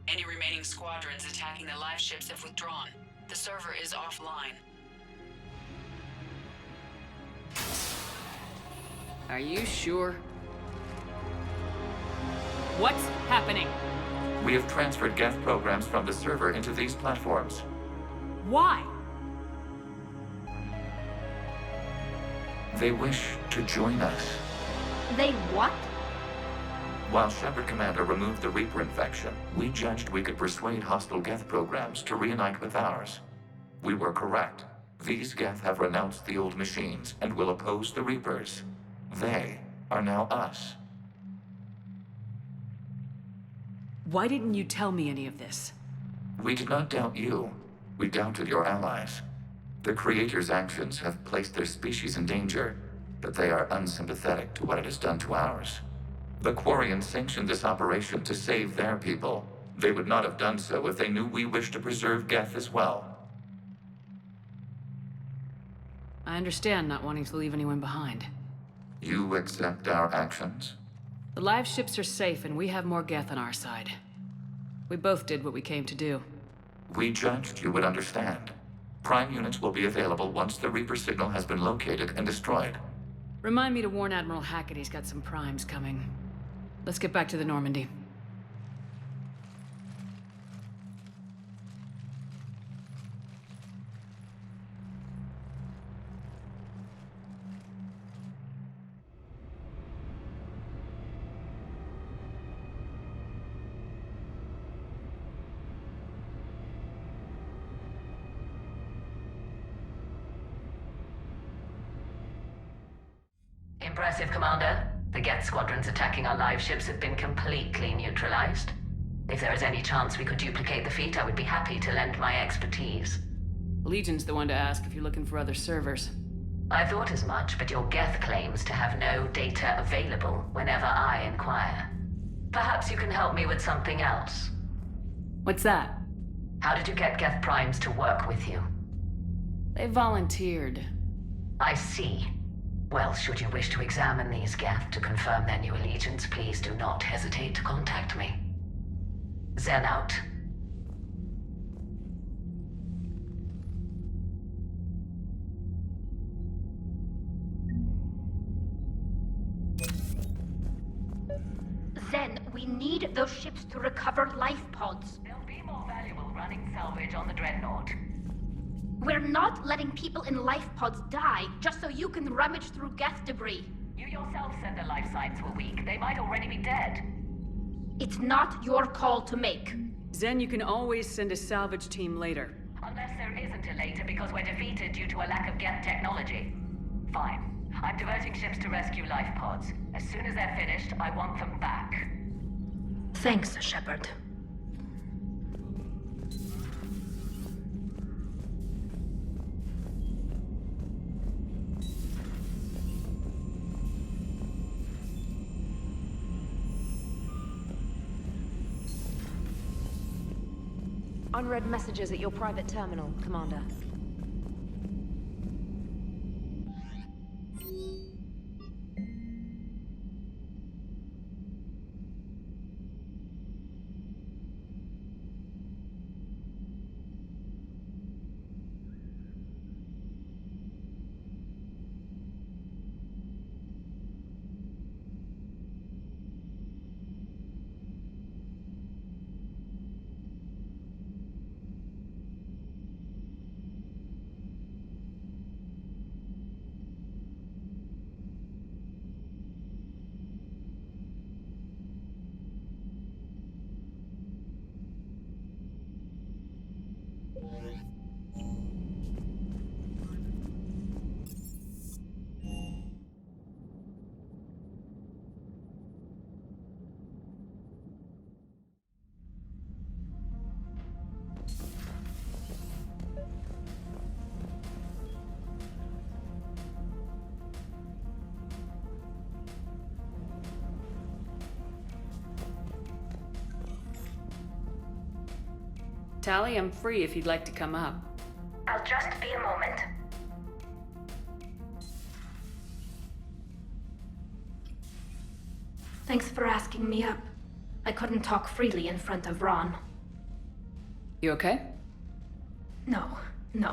Any remaining squadrons attacking the live ships have withdrawn. The server is offline. Are you sure? What's happening? We have transferred Geth programs from the server into these platforms. Why? They wish to join us. They what? While Shepard Commander removed the Reaper infection, we judged we could persuade hostile Geth programs to reunite with ours. We were correct. These Geth have renounced the old machines and will oppose the Reapers. They are now us. Why didn't you tell me any of this? We did not doubt you. We doubted your allies. The Creator's actions have placed their species in danger, but they are unsympathetic to what it has done to ours. The Quarians sanctioned this operation to save their people. They would not have done so if they knew we wished to preserve Geth as well. I understand not wanting to leave anyone behind. You accept our actions? The live ships are safe and we have more Geth on our side. We both did what we came to do. We judged you would understand. Prime units will be available once the Reaper signal has been located and destroyed. Remind me to warn Admiral Hackett he's got some primes coming. Let's get back to the Normandy. Impressive, Commander. The Geth squadrons attacking our live ships have been completely neutralized. If there is any chance we could duplicate the feat, I would be happy to lend my expertise. Legion's the one to ask if you're looking for other servers. I thought as much, but your Geth claims to have no data available whenever I inquire. Perhaps you can help me with something else. What's that? How did you get Geth Primes to work with you? They volunteered. I see. Well, should you wish to examine these Geth to confirm their new allegiance, please do not hesitate to contact me. Zen out. Zen, we need those ships to recover life pods. They'll be more valuable running salvage on the Dreadnought. We're not letting people in life pods die just so you can rummage through Geth debris. You yourself said their life signs were weak. They might already be dead. It's not your call to make. Zen, you can always send a salvage team later. Unless there isn't a later because we're defeated due to a lack of Geth technology. Fine. I'm diverting ships to rescue life pods. As soon as they're finished, I want them back. Thanks, Shepard. Unread messages at your private terminal, Commander. Tali, I'm free if you'd like to come up. I'll just be a moment. Thanks for asking me up. I couldn't talk freely in front of Ron. You okay? No,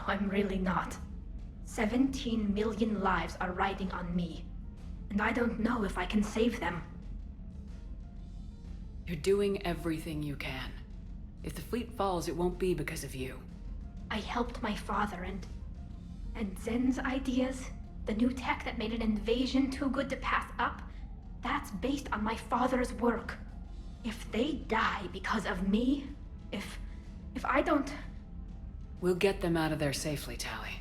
I'm really not. 17 million lives are riding on me, and I don't know if I can save them. You're doing everything you can. If the fleet falls, it won't be because of you. I helped my father and Zen's ideas, the new tech that made an invasion too good to pass up, that's based on my father's work. If they die because of me, if I don't... We'll get them out of there safely, Tali.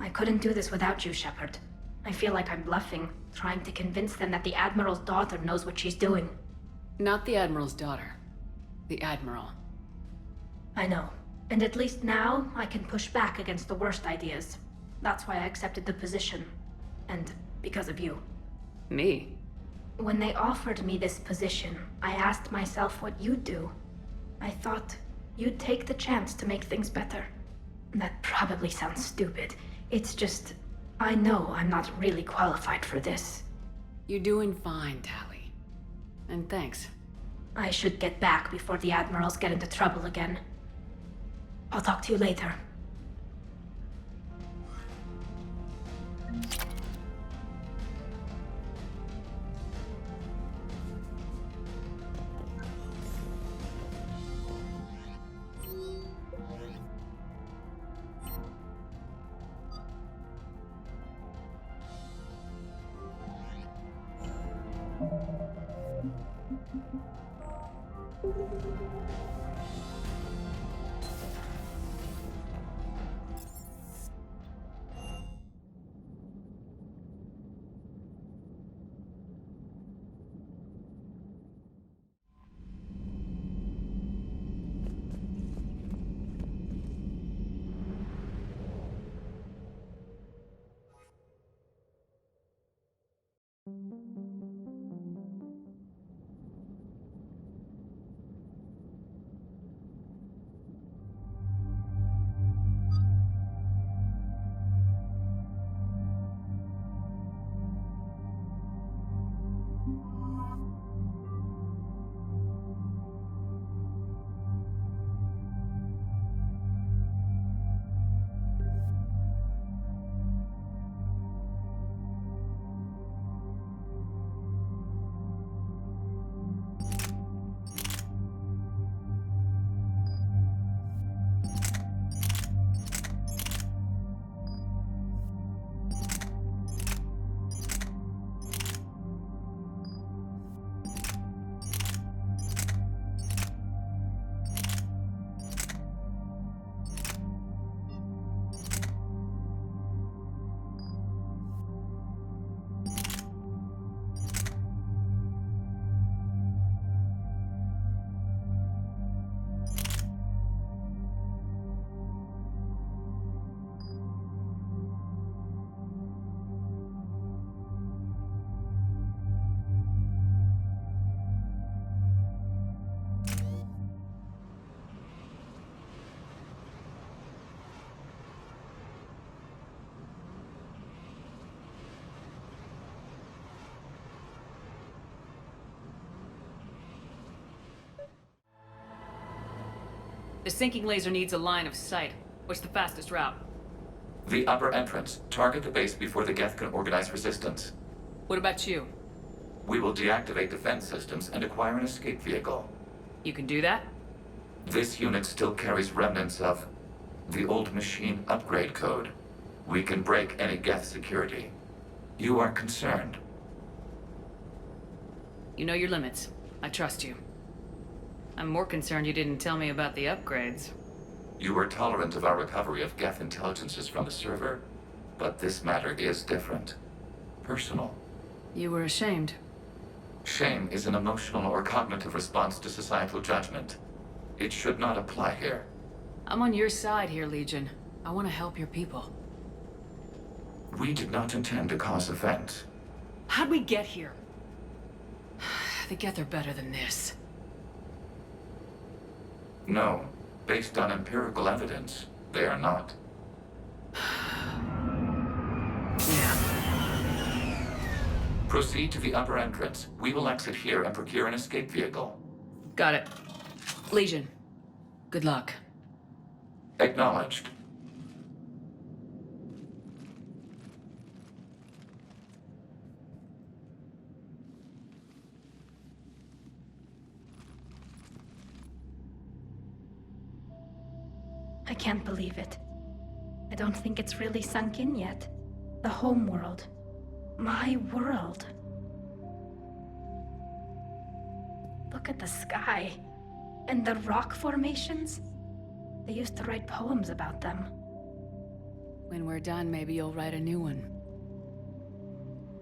I couldn't do this without you, Shepard. I feel like I'm bluffing, trying to convince them that the Admiral's daughter knows what she's doing. Not the Admiral's daughter. The Admiral. I know. And at least now, I can push back against the worst ideas. That's why I accepted the position. And because of you. Me? When they offered me this position, I asked myself what you'd do. I thought you'd take the chance to make things better. That probably sounds stupid. It's just, I know I'm not really qualified for this. You're doing fine, Tali. And thanks. I should get back before the Admirals get into trouble again. I'll talk to you later. The sinking laser needs a line of sight. What's the fastest route? The upper entrance. Target the base before the Geth can organize resistance. What about you? We will deactivate defense systems and acquire an escape vehicle. You can do that? This unit still carries remnants of the old machine upgrade code. We can break any Geth security. You are concerned. You know your limits. I trust you. I'm more concerned you didn't tell me about the upgrades. You were tolerant of our recovery of Geth intelligences from the server, but this matter is different. Personal. You were ashamed. Shame is an emotional or cognitive response to societal judgment. It should not apply here. I'm on your side here, Legion. I want to help your people. We did not intend to cause offense. How'd we get here? The Geth are better than this. No. Based on empirical evidence, they are not. Proceed to the upper entrance. We will exit here and procure an escape vehicle. Got it. Legion, good luck. Acknowledged. I can't believe it. I don't think it's really sunk in yet. The home world. My world. Look at the sky. And the rock formations. They used to write poems about them. When we're done, maybe you'll write a new one.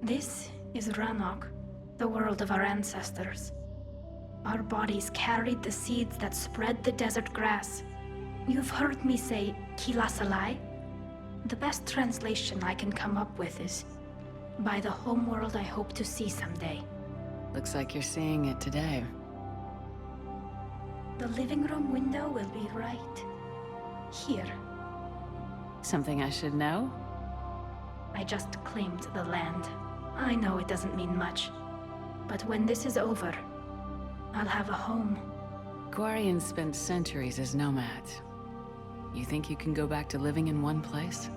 This is Ranok, the world of our ancestors. Our bodies carried the seeds that spread the desert grass. You've heard me say Kilasalai? The best translation I can come up with is, by the homeworld I hope to see someday. Looks like you're seeing it today. The living room window will be right here. Something I should know? I just claimed the land. I know it doesn't mean much, but when this is over, I'll have a home. Quarians spent centuries as nomads. You think you can go back to living in one place?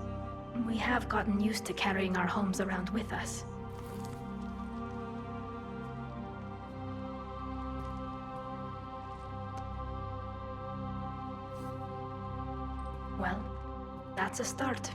We have gotten used to carrying our homes around with us. Well, that's a start.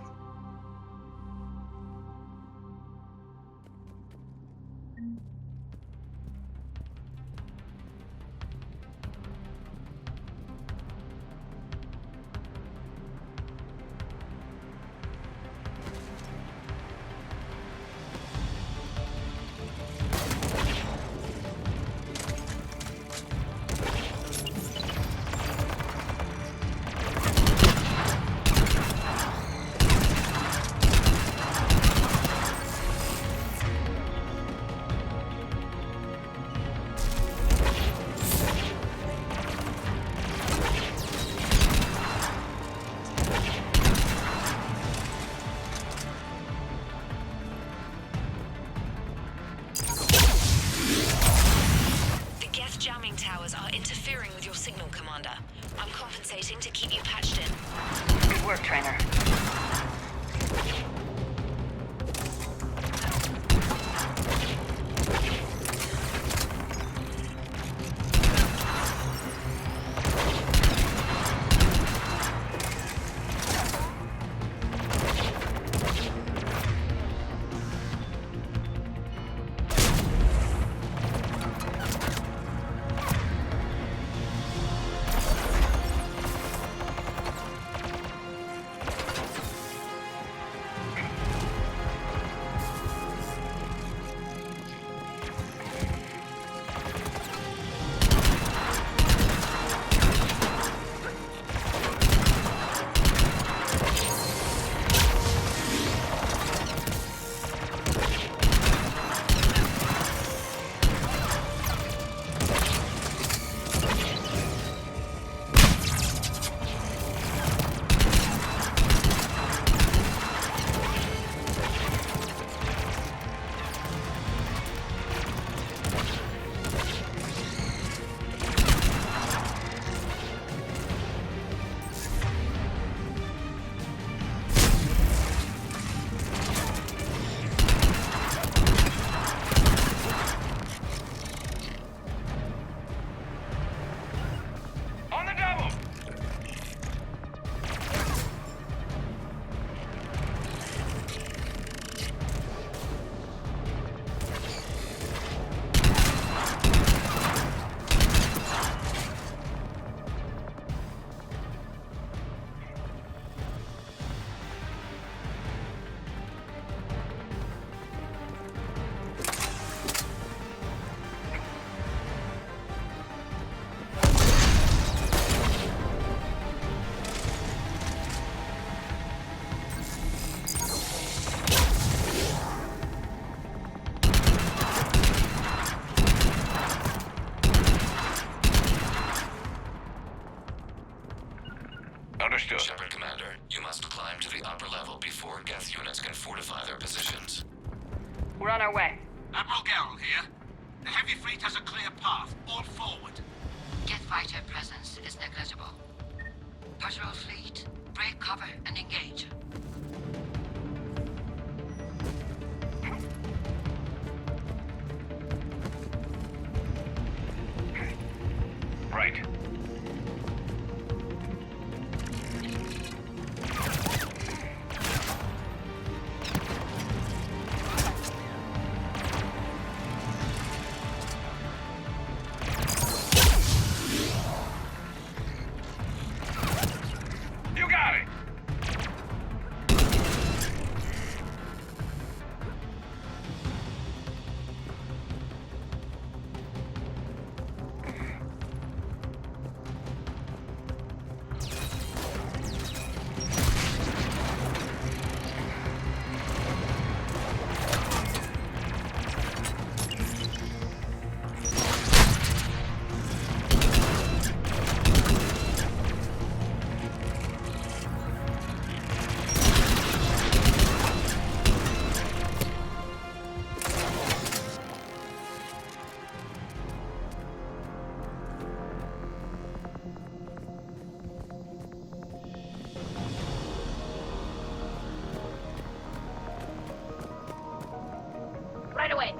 Understood. Shepard, Commander, you must climb to the upper level before Geth units can fortify their positions. We're on our way. Admiral Garrel here. The heavy fleet has a clear path. All forward. Geth fighter presence is negligible. Patrol fleet, break cover and engage. Right. You got it! Right away.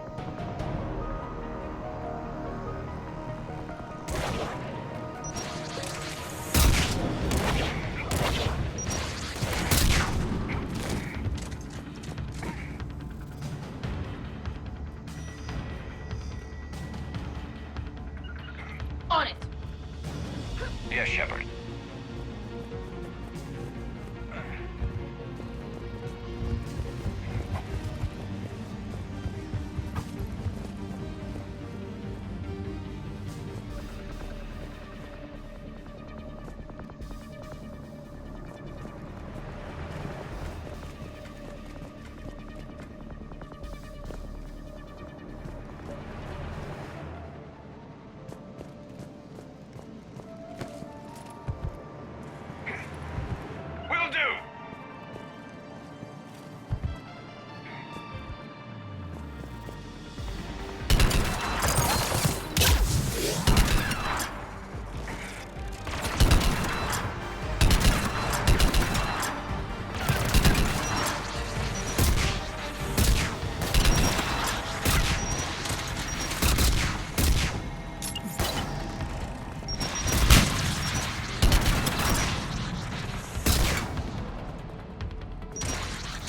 On it. Yes, Shepard. Will do!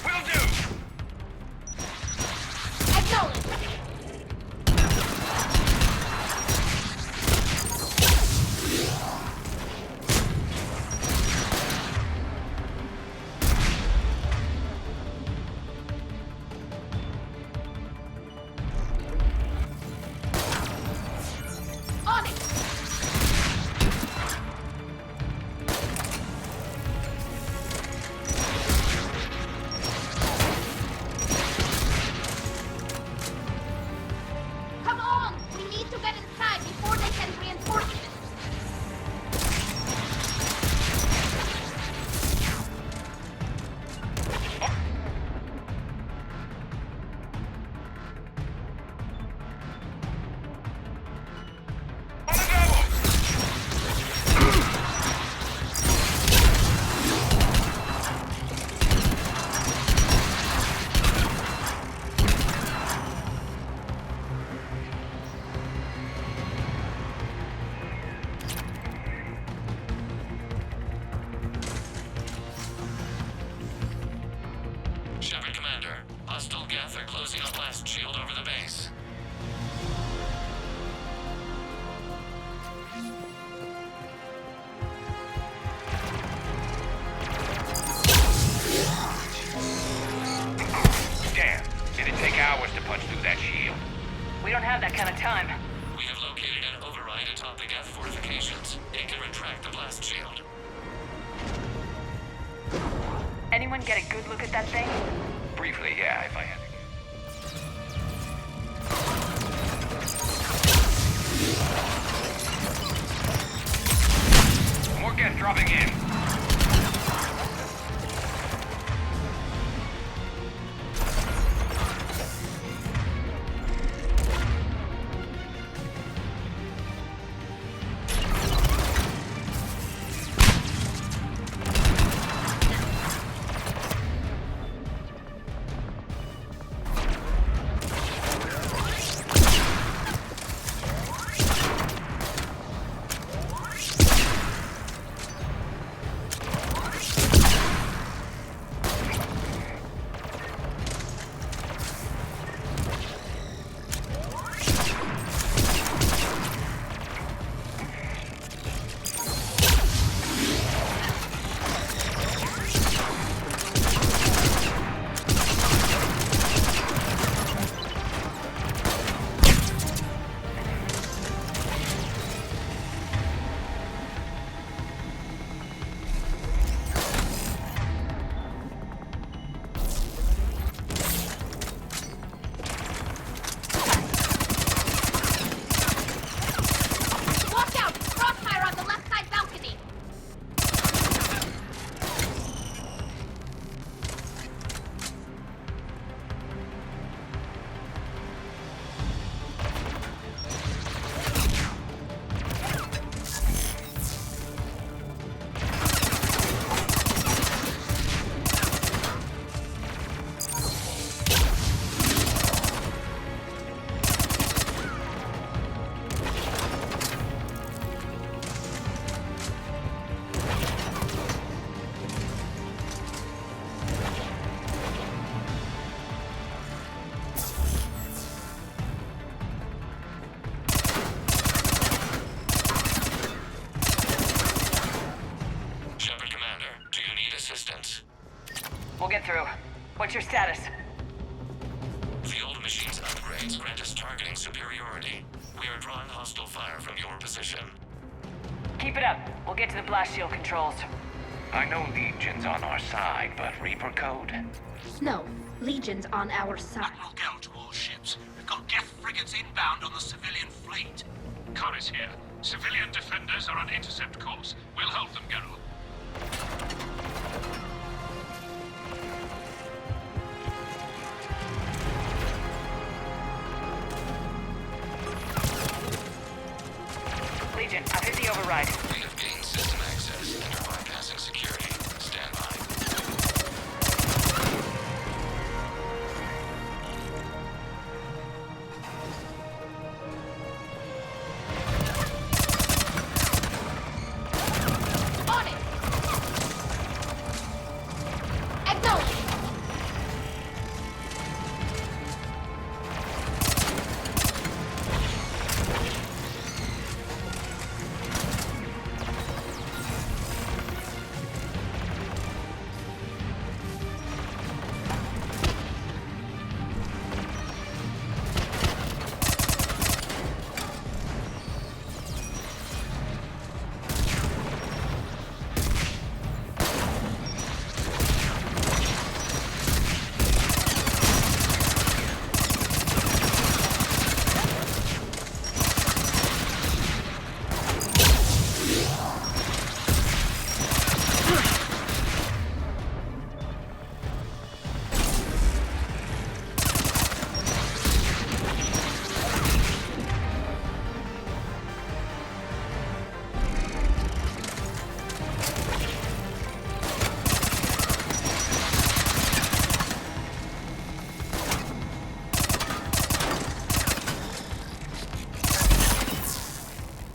Will do! Acknowledge. On it. Come on! We need to get inside before they send reinforcements. On the double! Shepard, Commander, hostile Geth are closing a blast shield over the base. Damn, it'd take hours to punch through that shield. We don't have that kind of time. We have located an override atop the Geth fortifications. It can retract the blast shield. Anyone get a good look at that thing? Briefly, yeah, if I had to. More Geth dropping in. We'll get through. What's your status? The old machine's upgrades grant us targeting superiority. We are drawing hostile fire from your position. Keep it up. We'll get to the blast shield controls. I know Legion's on our side, but Reaper code? No, Legion's on our side. Admiral Gell to all ships. We've got Geth frigates inbound on the civilian fleet. Corus here. Civilian defenders are on intercept course. We'll hold them, Geralt. Legion, I've hit the override. We have gained system access and are bypassing security. Stand by. On it! Acknowledge!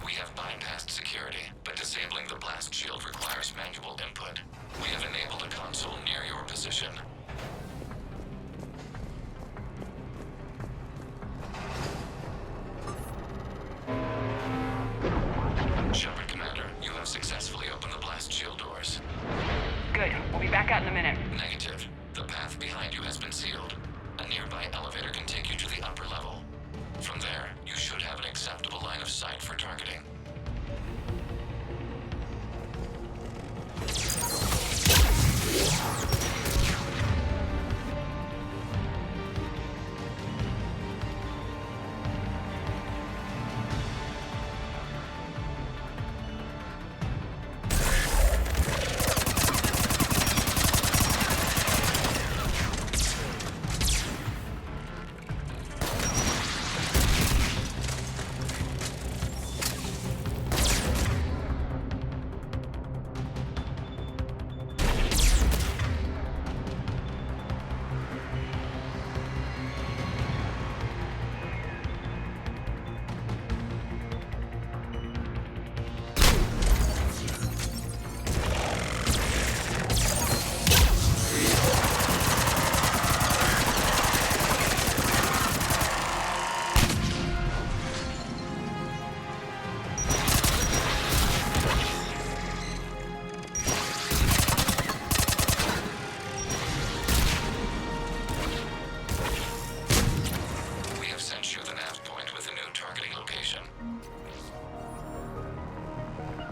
We have bypassed security, but disabling the blast shield requires manual input. We have enabled a console near your position. Shepard, Commander, you have successfully opened the blast shield doors. Good. We'll be back out in a minute. Negative. The path behind you has been sealed. A nearby elevator can take you to the upper level. From there, you should have an acceptable line of sight for targeting.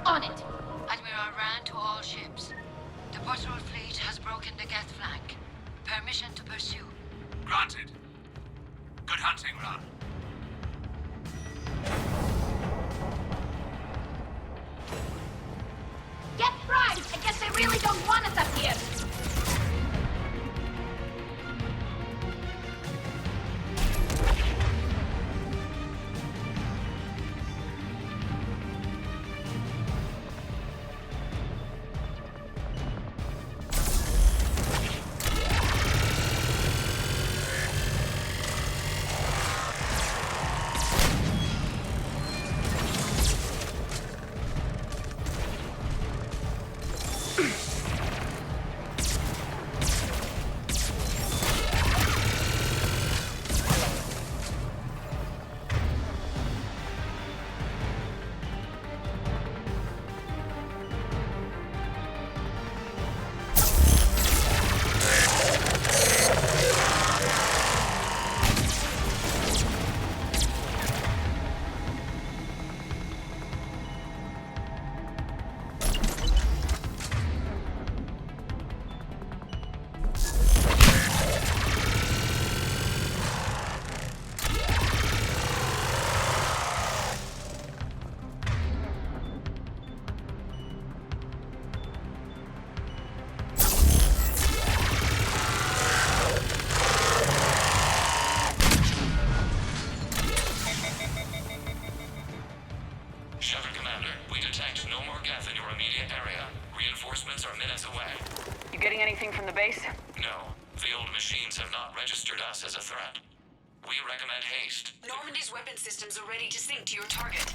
On it! Admiral Rand to all ships. The patrol fleet has broken the Geth flank. Permission to pursue. Granted. Good hunting, Ran. Get fried! I guess they really don't want us up here! Reinforcements are minutes away. You getting anything from the base? No, the old machines have not registered us as a threat. We recommend haste. Normandy's weapon systems are ready to sink to your target.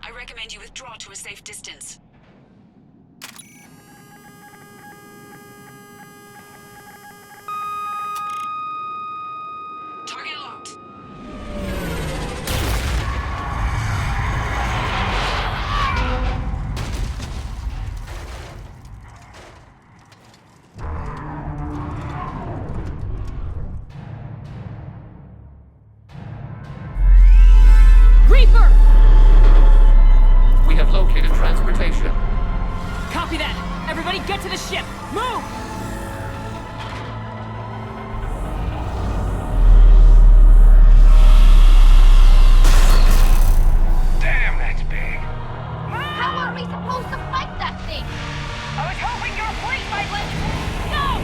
I recommend you withdraw to a safe distance. Target locked. Reaper! We have located transportation. Copy that! Everybody get to the ship! Move! Damn, that's big. How are we supposed to fight that thing? I was hoping your fleet might let go!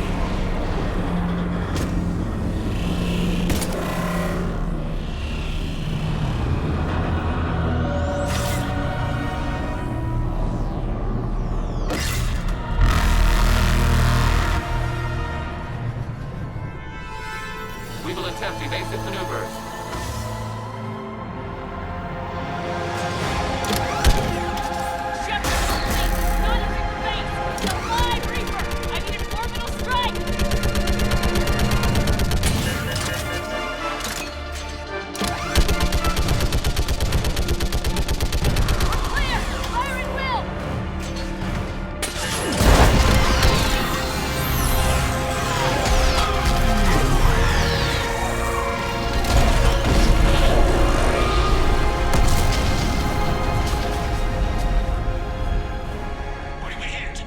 We will attempt evasive maneuvers. Shepard, please! Not in your face! It's a live Reaper! I need an orbital strike! Clear! Fire at will! What do we hit?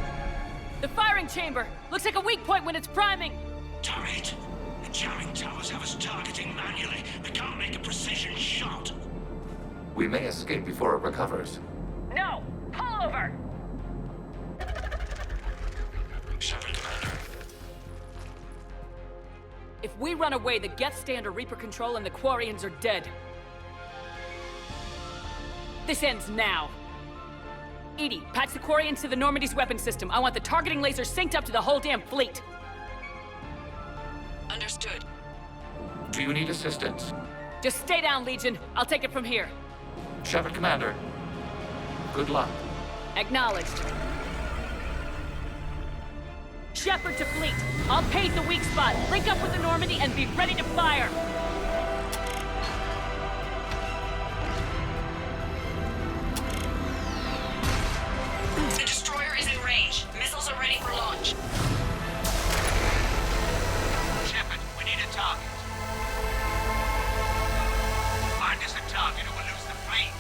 The firing chamber! Looks like a weak point when it's priming! Damn it! The jamming towers have us targeting manually. We can't make a precision shot. We may escape before it recovers. No! Pull over! Shepard, Commander. If we run away, the Geth stay under Reaper control and the Quarians are dead. This ends now. Edie, patch the Quarians to the Normandy's weapon system. I want the targeting laser synced up to the whole damn fleet. Understood. Do you need assistance? Just stay down, Legion. I'll take it from here. Shepard, Commander. Good luck. Acknowledged. Shepard to fleet. I'll pave the weak spot, link up with the Normandy, and be ready to fire. The destroyer is in range. Missiles are ready for launch. Shepard, we need a target. Find us a target or we'll lose the fleet.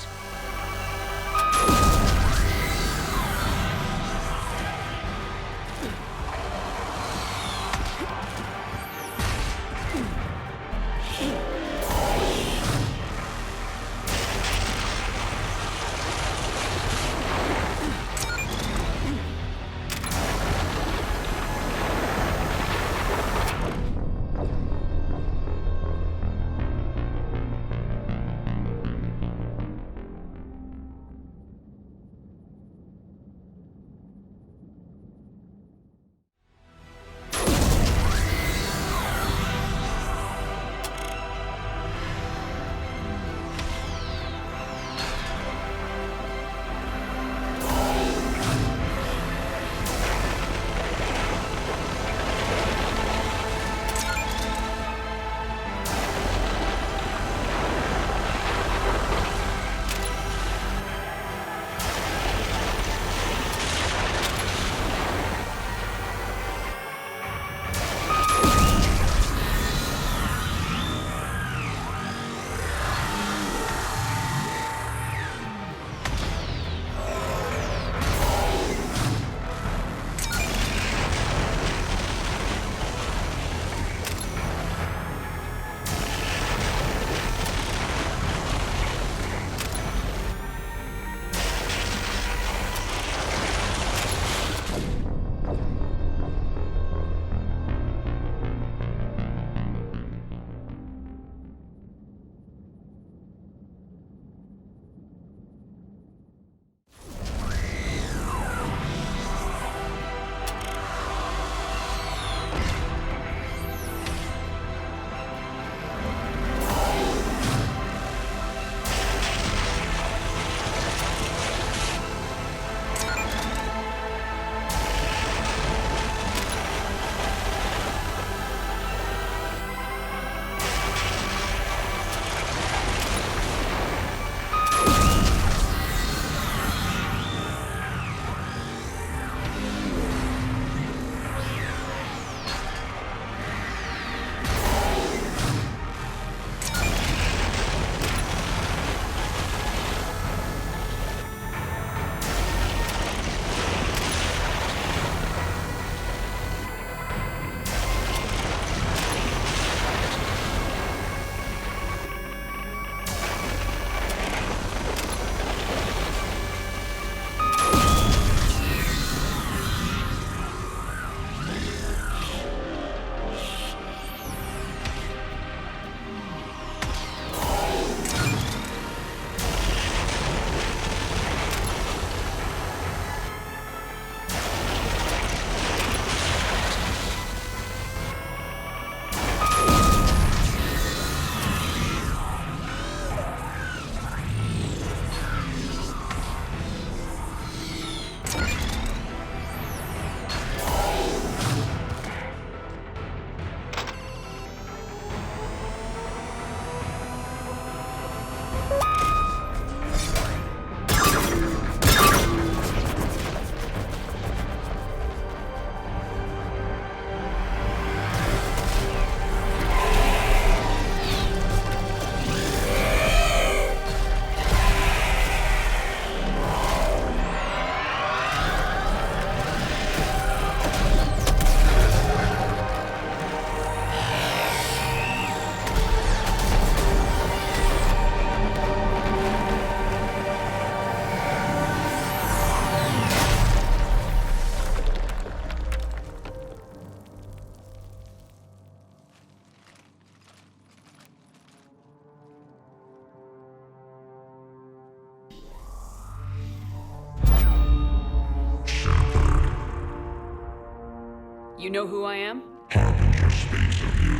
You know who I am? Harbinger speaks of you.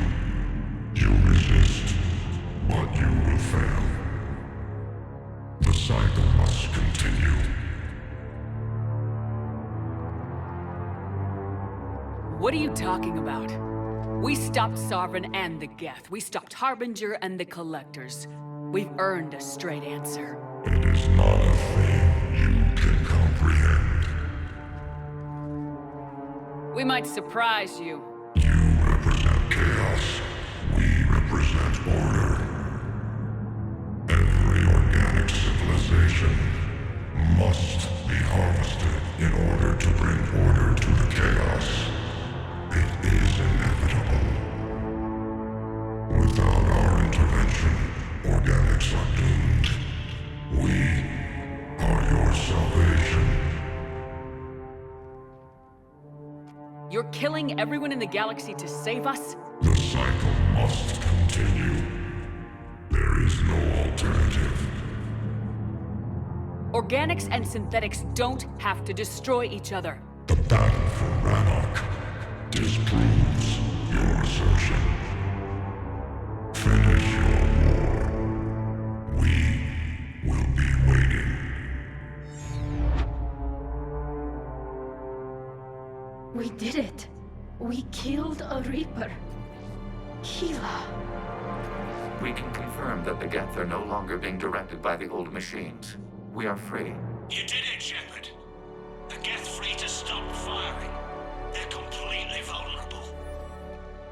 You resist, but you will fail. The cycle must continue. What are you talking about? We stopped Sovereign and the Geth. We stopped Harbinger and the Collectors. We've earned a straight answer. It is not a thing you can comprehend. We might surprise you. You represent chaos. We represent order. Every organic civilization must be harvested in order to bring order to the chaos. It is inevitable. Without our intervention, organics are doomed. We are your salvation. You're killing everyone in the galaxy to save us? The cycle must continue. There is no alternative. Organics and synthetics don't have to destroy each other. The battle for Rannoch disproves your assertion. Finish your war. We will be waiting. We did it. We killed a Reaper. Keela. We can confirm that the Geth are no longer being directed by the old machines. We are free. You did it, Shepard. The Geth fleet has stopped firing. They're completely vulnerable.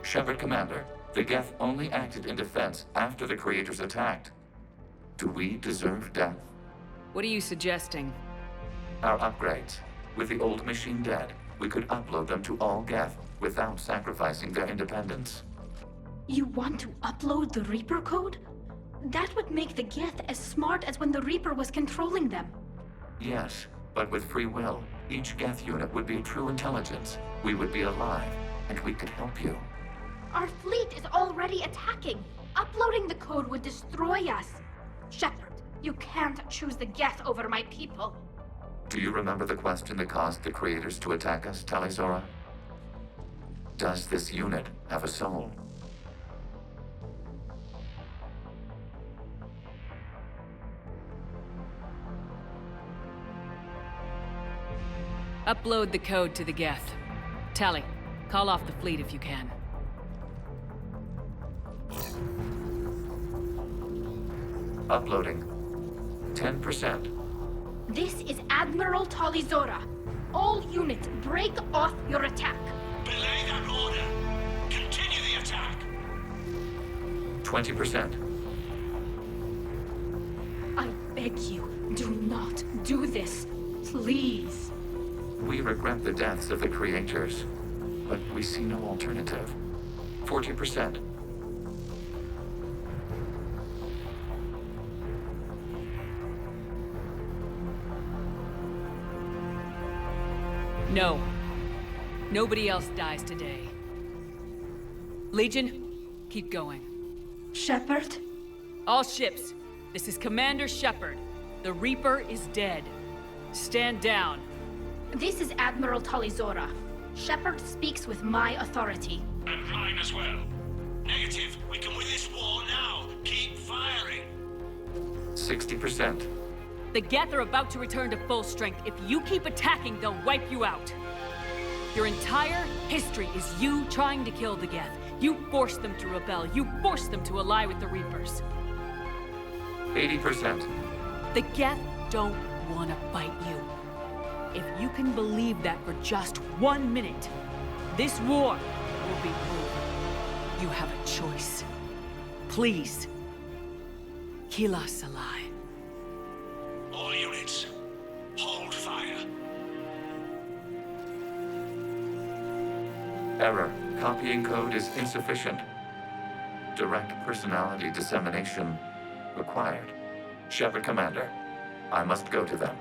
Shepard Commander, the Geth only acted in defense after the Creators attacked. Do we deserve death? What are you suggesting? Our upgrades. With the old machine dead, we could upload them to all Geth without sacrificing their independence. You want to upload the Reaper code? That would make the Geth as smart as when the Reaper was controlling them. Yes, but with free will, each Geth unit would be true intelligence. We would be alive, and we could help you. Our fleet is already attacking. Uploading the code would destroy us. Shepard, you can't choose the Geth over my people. Do you remember the question that caused the Creators to attack us, Tali'Zorah? Does this unit have a soul? Upload the code to the Geth. Tali, call off the fleet if you can. Uploading. 10%. This is Admiral Tali'Zorah. All units, break off your attack. Belay that order. Continue the attack. 20%. I beg you, do not do this. Please. We regret the deaths of the Creators, but we see no alternative. 40%. No. Nobody else dies today. Legion, keep going. Shepard? All ships, this is Commander Shepard. The Reaper is dead. Stand down. This is Admiral Tali'Zorah. Shepard speaks with my authority. And mine as well. Negative. We can win this war now. Keep firing. 60%. The Geth are about to return to full strength. If you keep attacking, they'll wipe you out. Your entire history is you trying to kill the Geth. You forced them to rebel. You forced them to ally with the Reapers. 80%. The Geth don't want to fight you. If you can believe that for just 1 minute, this war will be over. You have a choice. Please. Keela Salai. All units, hold fire. Error. Copying code is insufficient. Direct personality dissemination required. Shepard Commander, I must go to them.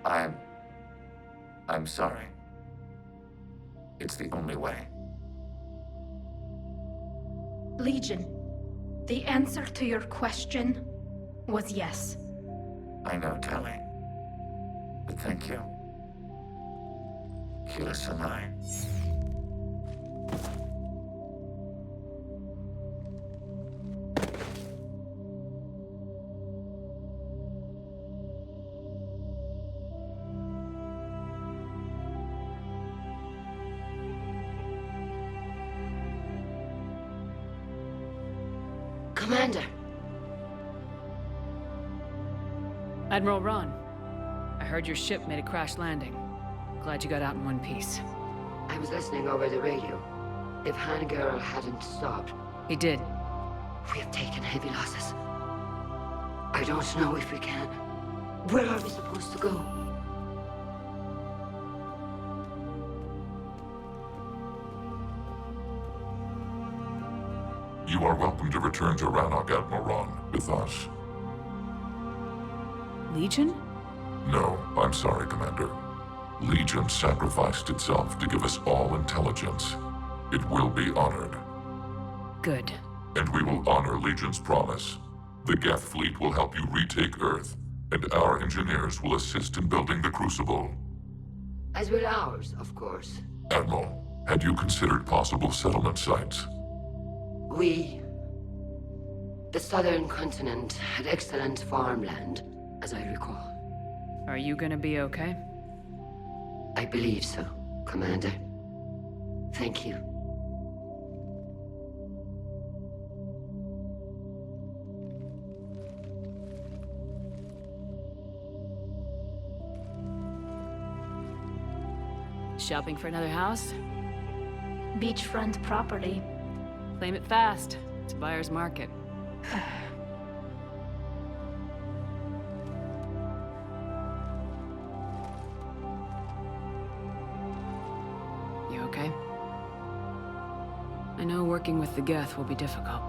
I'm sorry. It's the only way. Legion, the answer to your question was yes. I know, Tali. But thank you. Keyless Sanai. Commander! Admiral Ron, I heard your ship made a crash landing. Glad you got out in one piece. I was listening over the radio. If Hangirl hadn't stopped... He did. We have taken heavy losses. I don't know if we can. Where are we supposed to go? You are welcome to return to Rannoch, Admiral Ron, with us. Legion? No, I'm sorry, Commander. Legion sacrificed itself to give us all intelligence. It will be honored. Good. And we will honor Legion's promise. The Geth fleet will help you retake Earth, and our engineers will assist in building the Crucible. As will ours, of course. Admiral, had you considered possible settlement sites? The southern continent had excellent farmland, as I recall. Are you gonna be okay? I believe so, Commander. Thank you. Shopping for another house? Beachfront property. Claim it fast. It's a buyer's market. You okay? I know working with the Geth will be difficult.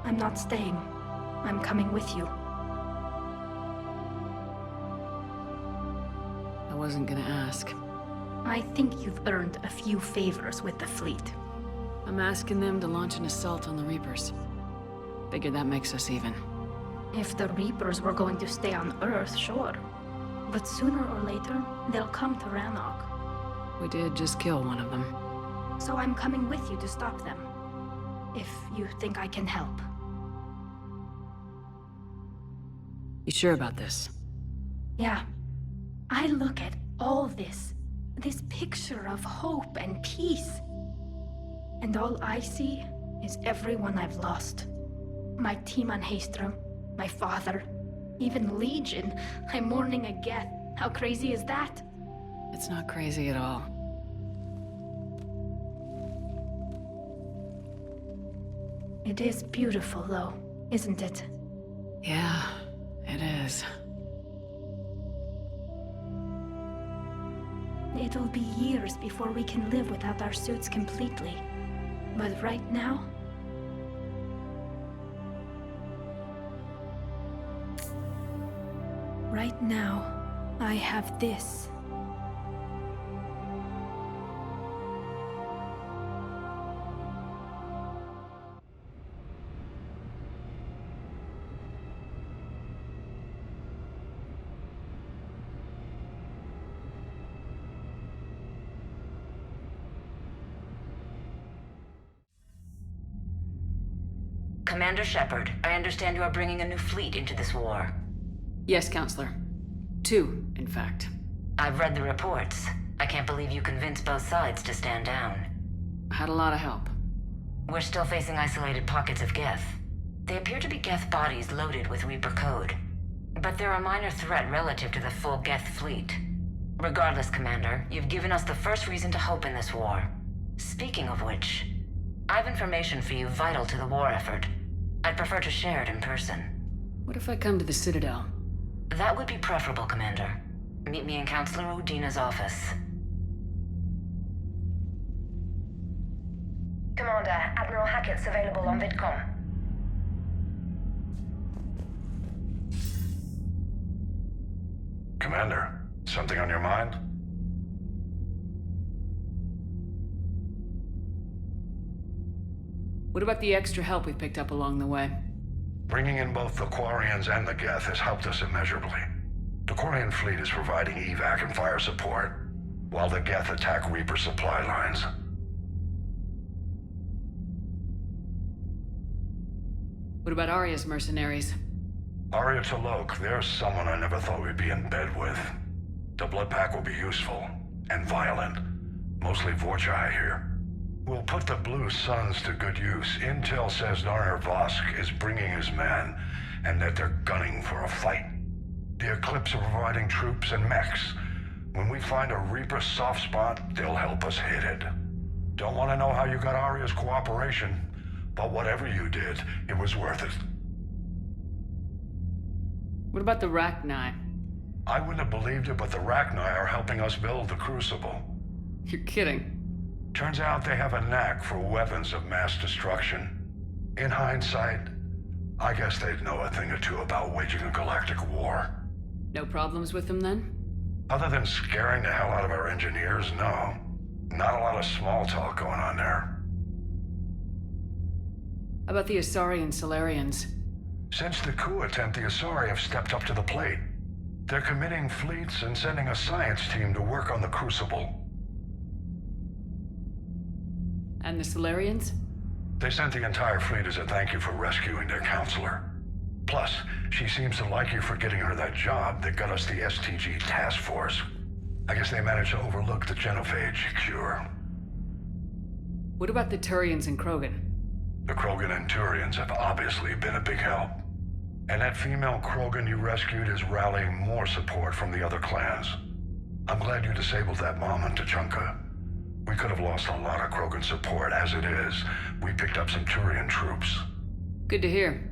I'm not staying. I'm coming with you. I wasn't gonna ask. I think you've earned a few favors with the fleet. I'm asking them to launch an assault on the Reapers. Figure that makes us even. If the Reapers were going to stay on Earth, sure. But sooner or later, they'll come to Rannoch. We did just kill one of them. So I'm coming with you to stop them. If you think I can help. You sure about this? Yeah. I look at all this picture of hope and peace. And all I see is everyone I've lost. My team on Haestrom, my father, even Legion. I'm mourning a Geth. How crazy is that? It's not crazy at all. It is beautiful, though, isn't it? Yeah, it is. It'll be years before we can live without our suits completely. But right now... Right now, I have this. Commander Shepard, I understand you are bringing a new fleet into this war. Yes, Counselor. 2, in fact. I've read the reports. I can't believe you convinced both sides to stand down. I had a lot of help. We're still facing isolated pockets of Geth. They appear to be Geth bodies loaded with Reaper code. But they're a minor threat relative to the full Geth fleet. Regardless, Commander, you've given us the first reason to hope in this war. Speaking of which, I've information for you vital to the war effort. I'd prefer to share it in person. What if I come to the Citadel? That would be preferable, Commander. Meet me in Counselor Udina's office. Commander, Admiral Hackett's available on VidCom. Commander, something on your mind? What about the extra help we picked up along the way? Bringing in both the Quarians and the Geth has helped us immeasurably. The Quarian fleet is providing evac and fire support. while the Geth attack Reaper supply lines. What about Arya's mercenaries? Arya T'Loak, there's someone I never thought we'd be in bed with. The Blood Pack will be useful, and violent. Mostly Vorcha here. We'll put the Blue Suns to good use. Intel says Narmer Vosk is bringing his men, and that they're gunning for a fight. The Eclipse are providing troops and mechs. When we find a Reaper soft spot, they'll help us hit it. Don't want to know how you got Arya's cooperation, but whatever you did, it was worth it. What about the Rachni? I wouldn't have believed it, but the Rachni are helping us build the Crucible. You're kidding. Turns out they have a knack for weapons of mass destruction. In hindsight, I guess they'd know a thing or two about waging a galactic war. No problems with them then? Other than scaring the hell out of our engineers, no. Not a lot of small talk going on there. How about the Asari and Solarians? Since the coup attempt, the Asari have stepped up to the plate. They're committing fleets and sending a science team to work on the Crucible. And the Solarians? They sent the entire fleet as a thank you for rescuing their counselor. Plus, she seems to like you for getting her that job that got us the STG task force. I guess they managed to overlook the genophage cure. What about the Turians and Krogan? The Krogan and Turians have obviously been a big help. And that female Krogan you rescued is rallying more support from the other clans. I'm glad you disabled that mom in Tuchanka. We could have lost a lot of Krogan support. As it is, we picked up some Turian troops. Good to hear.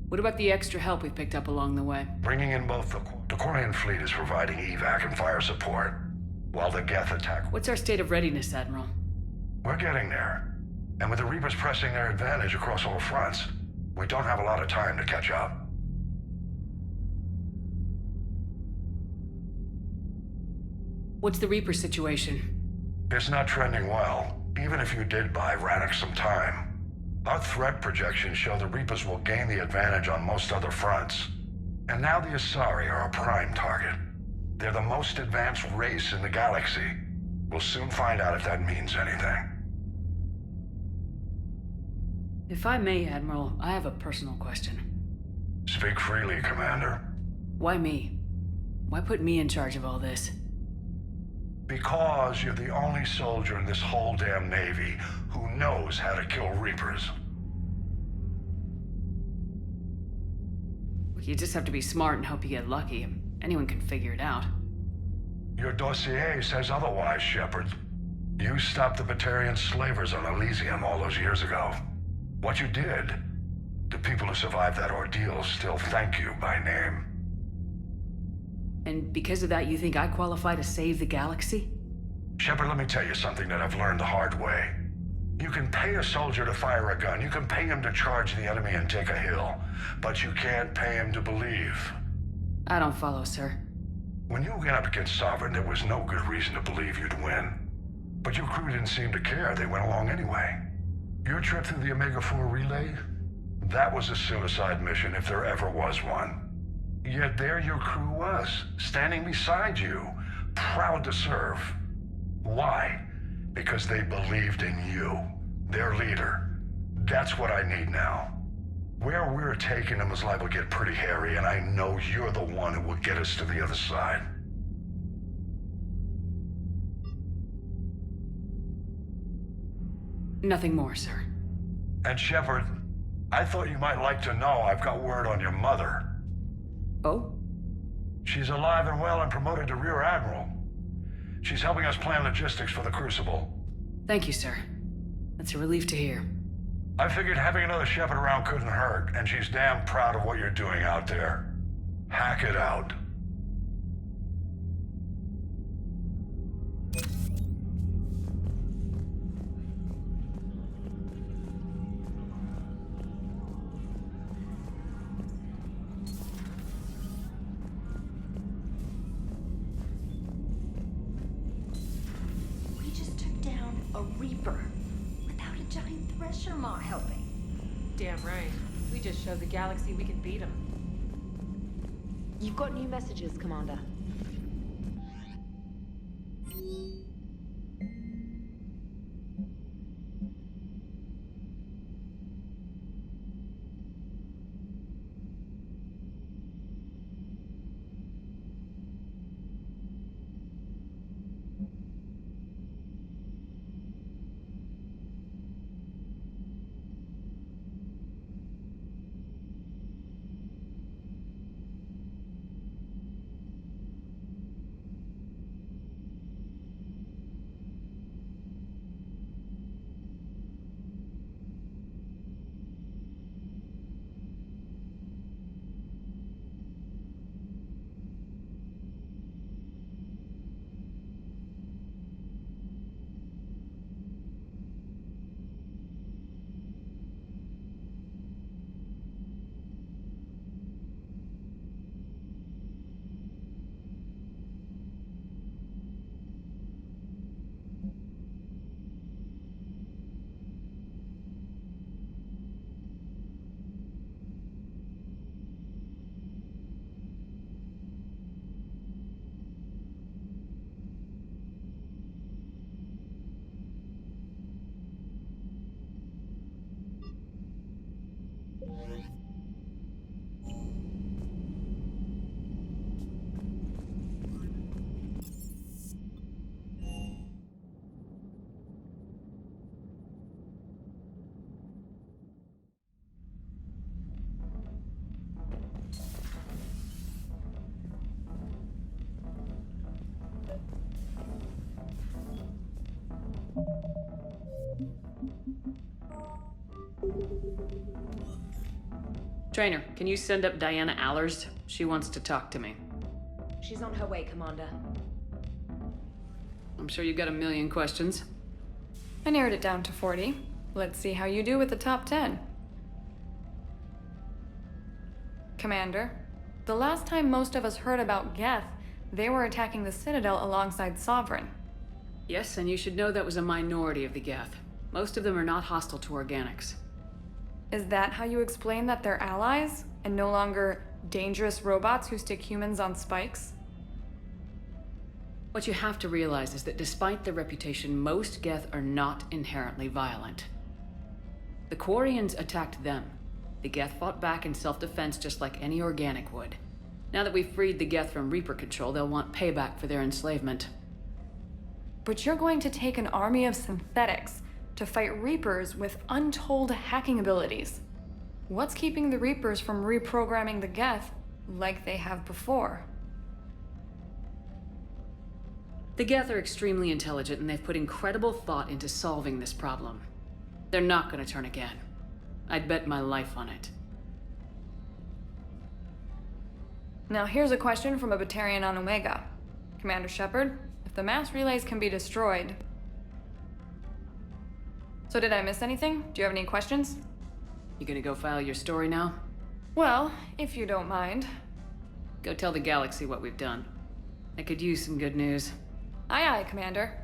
What about the extra help we picked up along the way? Bringing in both the Quarian fleet is providing evac and fire support, while the Geth attack... What's our state of readiness, Admiral? We're getting there. And with the Reapers pressing their advantage across all fronts, we don't have a lot of time to catch up. What's the Reaper situation? It's not trending well, even if you did buy Rannoch some time. Our threat projections show the Reapers will gain the advantage on most other fronts. And now the Asari are a prime target. They're the most advanced race in the galaxy. We'll soon find out if that means anything. If I may, Admiral, I have a personal question. Speak freely, Commander. Why me? Why put me in charge of all this? Because you're the only soldier in this whole damn Navy who knows how to kill Reapers. You just have to be smart and hope you get lucky. Anyone can figure it out. Your dossier says otherwise, Shepard. You stopped the Batarian slavers on Elysium all those years ago. What you did, the people who survived that ordeal still thank you by name. And because of that, you think I qualify to save the galaxy? Shepard, let me tell you something that I've learned the hard way. You can pay a soldier to fire a gun, you can pay him to charge the enemy and take a hill, but you can't pay him to believe. I don't follow, sir. When you went up against Sovereign, there was no good reason to believe you'd win. But your crew didn't seem to care, they went along anyway. Your trip through the Omega-4 relay? That was a suicide mission if there ever was one. Yet there your crew was, standing beside you, proud to serve. Why? Because they believed in you, their leader. That's what I need now. Where we're taking them is liable to get pretty hairy, and I know you're the one who will get us to the other side. Nothing more, sir. And Shepard, I thought you might like to know I've got word on your mother. Oh? She's alive and well and promoted to Rear Admiral. She's helping us plan logistics for the Crucible. Thank you, sir. That's a relief to hear. I figured having another Shepard around couldn't hurt, and she's damn proud of what you're doing out there. Hack it out. We just took down a Reaper without a giant Thresher Maw helping. Damn right. We just showed the galaxy we can beat them. You've got new messages, Commander. Trainer, can you send up Diana Allers? She wants to talk to me. She's on her way, Commander. I'm sure you've got a million questions. I narrowed it down to 40. Let's see how you do with the top 10. Commander, the last time most of us heard about Geth, they were attacking the Citadel alongside Sovereign. Yes, and you should know that was a minority of the Geth. Most of them are not hostile to organics. Is that how you explain that they're allies, and no longer dangerous robots who stick humans on spikes? What you have to realize is that despite their reputation, most Geth are not inherently violent. The Quarians attacked them. The Geth fought back in self-defense just like any organic would. Now that we've freed the Geth from Reaper control, they'll want payback for their enslavement. But you're going to take an army of synthetics to fight Reapers with untold hacking abilities. What's keeping the Reapers from reprogramming the Geth like they have before? The Geth are extremely intelligent, and they've put incredible thought into solving this problem. They're not going to turn again. I'd bet my life on it. Now here's a question from a Batarian on Omega. Commander Shepard, if the mass relays can be destroyed... So did I miss anything? Do you have any questions? You gonna go file your story now? Well, if you don't mind. Go tell the galaxy what we've done. I could use some good news. Aye aye, Commander.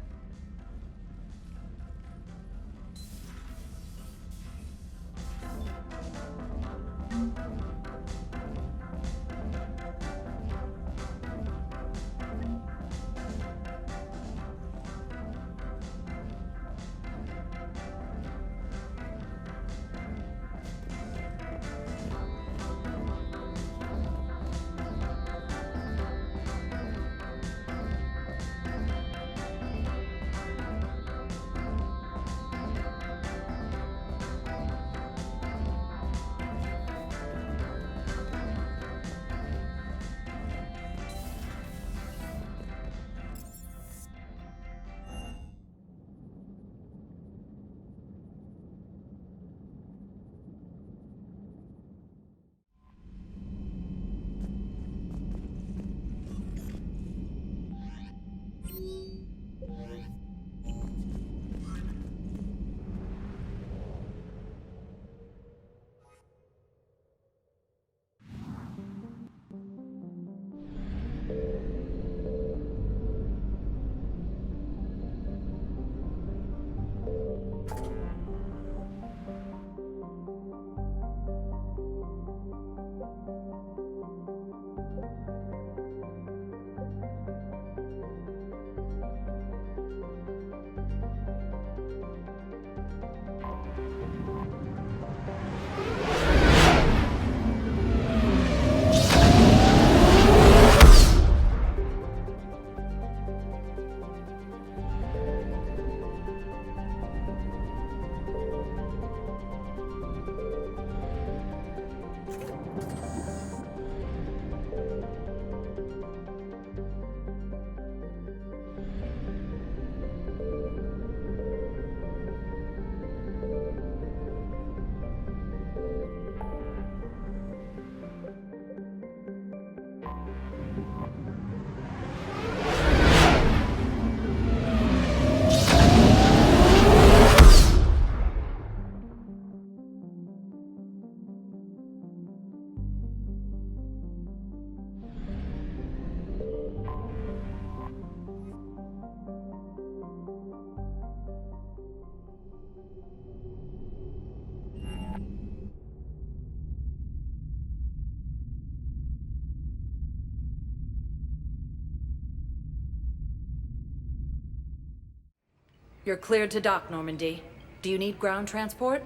You're cleared to dock, Normandy. Do you need ground transport?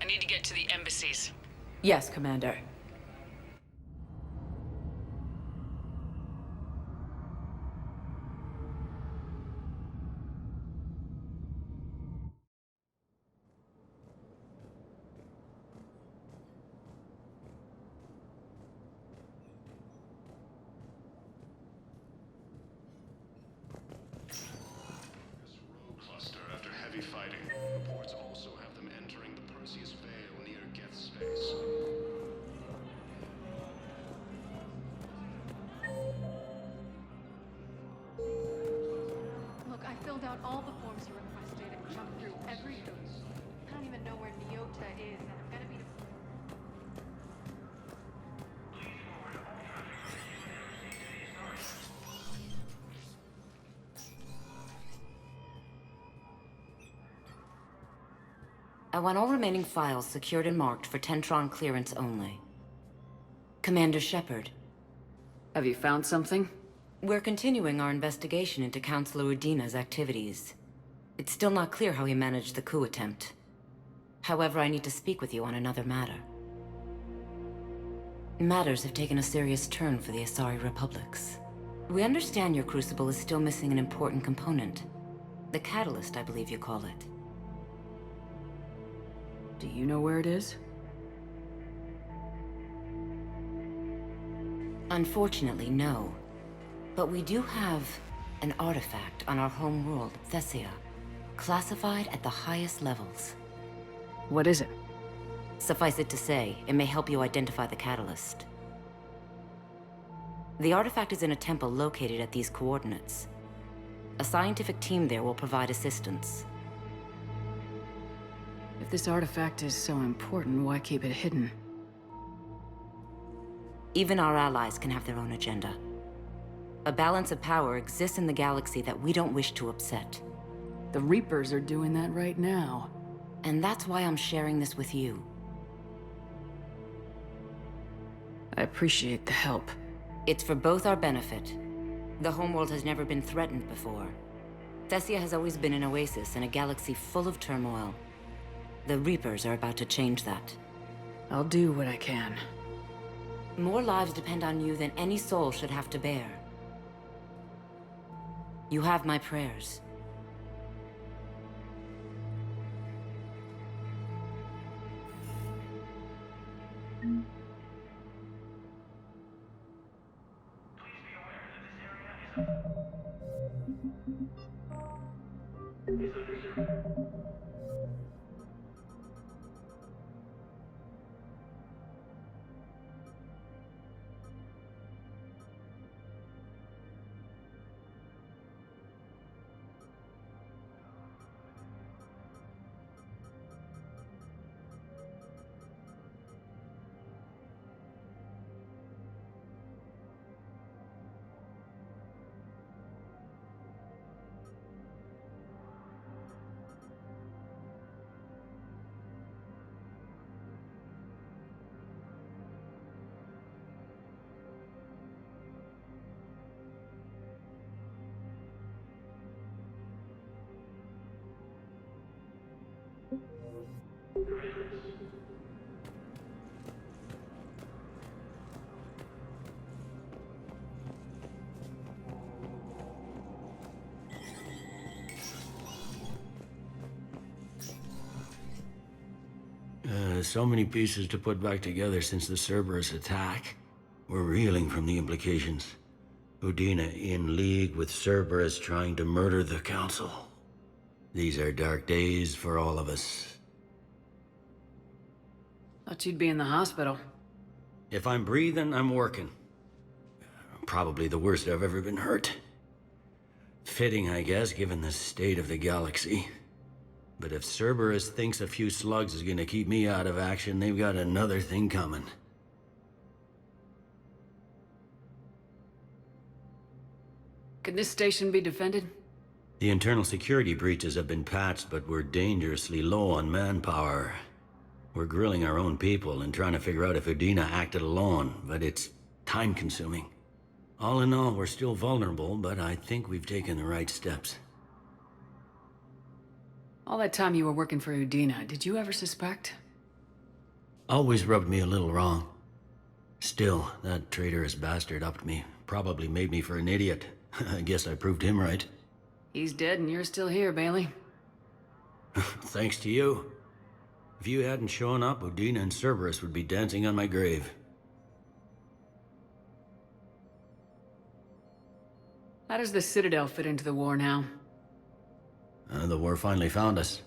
I need to get to the embassies. Yes, Commander. Cluster after heavy fighting. Reports also have them entering the Perseus Vale near Geth's space. Look, I filled out all the forms you requested and jumped through every hoop. I don't even know where Nyota is, and I'm gonna be... I want all remaining files secured and marked for Tentron clearance only. Commander Shepard. Have you found something? We're continuing our investigation into Councilor Udina's activities. It's still not clear how he managed the coup attempt. However, I need to speak with you on another matter. Matters have taken a serious turn for the Asari Republics. We understand your crucible is still missing an important component. The catalyst, I believe you call it. Do you know where it is? Unfortunately, no. But we do have an artifact on our home world, Thessia, classified at the highest levels. What is it? Suffice it to say, it may help you identify the catalyst. The artifact is in a temple located at these coordinates. A scientific team there will provide assistance. If this artifact is so important, why keep it hidden? Even our allies can have their own agenda. A balance of power exists in the galaxy that we don't wish to upset. The Reapers are doing that right now. And that's why I'm sharing this with you. I appreciate the help. It's for both our benefit. The homeworld has never been threatened before. Thessia has always been an oasis in a galaxy full of turmoil. The Reapers are about to change that. I'll do what I can. More lives depend on you than any soul should have to bear. You have my prayers. So many pieces to put back together since the Cerberus attack. We're reeling from the implications. Udina in league with Cerberus trying to murder the Council. These are dark days for all of us. Thought you'd be in the hospital. If I'm breathing, I'm working. Probably the worst I've ever been hurt. Fitting, I guess, given the state of the galaxy. But if Cerberus thinks a few slugs is gonna keep me out of action, they've got another thing coming. Could this station be defended? The internal security breaches have been patched, but we're dangerously low on manpower. We're grilling our own people and trying to figure out if Udina acted alone, but it's time-consuming. All in all, we're still vulnerable, but I think we've taken the right steps. All that time you were working for Udina, did you ever suspect? Always rubbed me a little wrong. Still, that traitorous bastard upped me. Probably made me for an idiot. I guess I proved him right. He's dead and you're still here, Bailey. Thanks to you. If you hadn't shown up, Udina and Cerberus would be dancing on my grave. How does the Citadel fit into the war now? The war finally found us.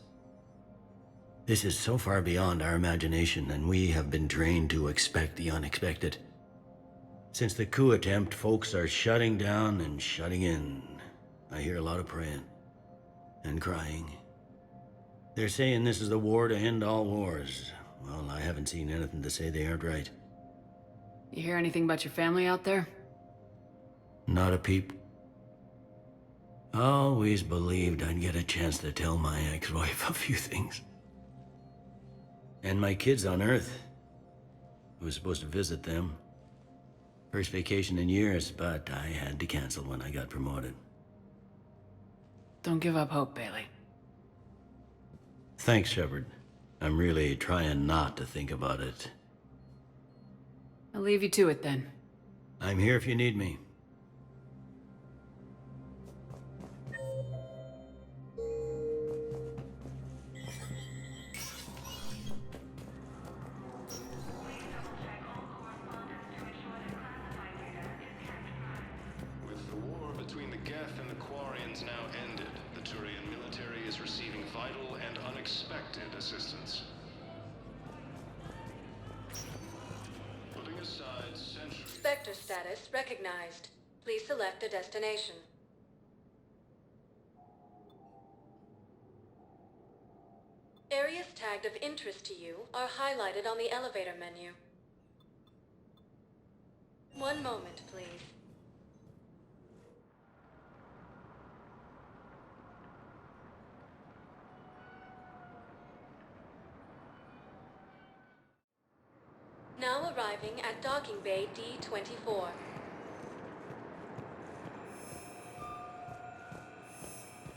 This is so far beyond our imagination, and we have been trained to expect the unexpected. Since the coup attempt, folks are shutting down and shutting in. I hear a lot of praying. And crying. They're saying this is the war to end all wars. Well, I haven't seen anything to say they aren't right. You hear anything about your family out there? Not a peep. Always believed I'd get a chance to tell my ex-wife a few things. And my kids on Earth. I was supposed to visit them. First vacation in years, but I had to cancel when I got promoted. Don't give up hope, Bailey. Thanks, Shepard. I'm really trying not to think about it. I'll leave you to it then. I'm here if you need me. With the war between the Geth and the Quarians now ended, the Turian military is receiving vital and unexpected assistance. Putting aside centuries... Spectre status recognized. Please select a destination. Areas tagged of interest to you are highlighted on the elevator menu. One moment, please. Now arriving at Docking Bay D-24.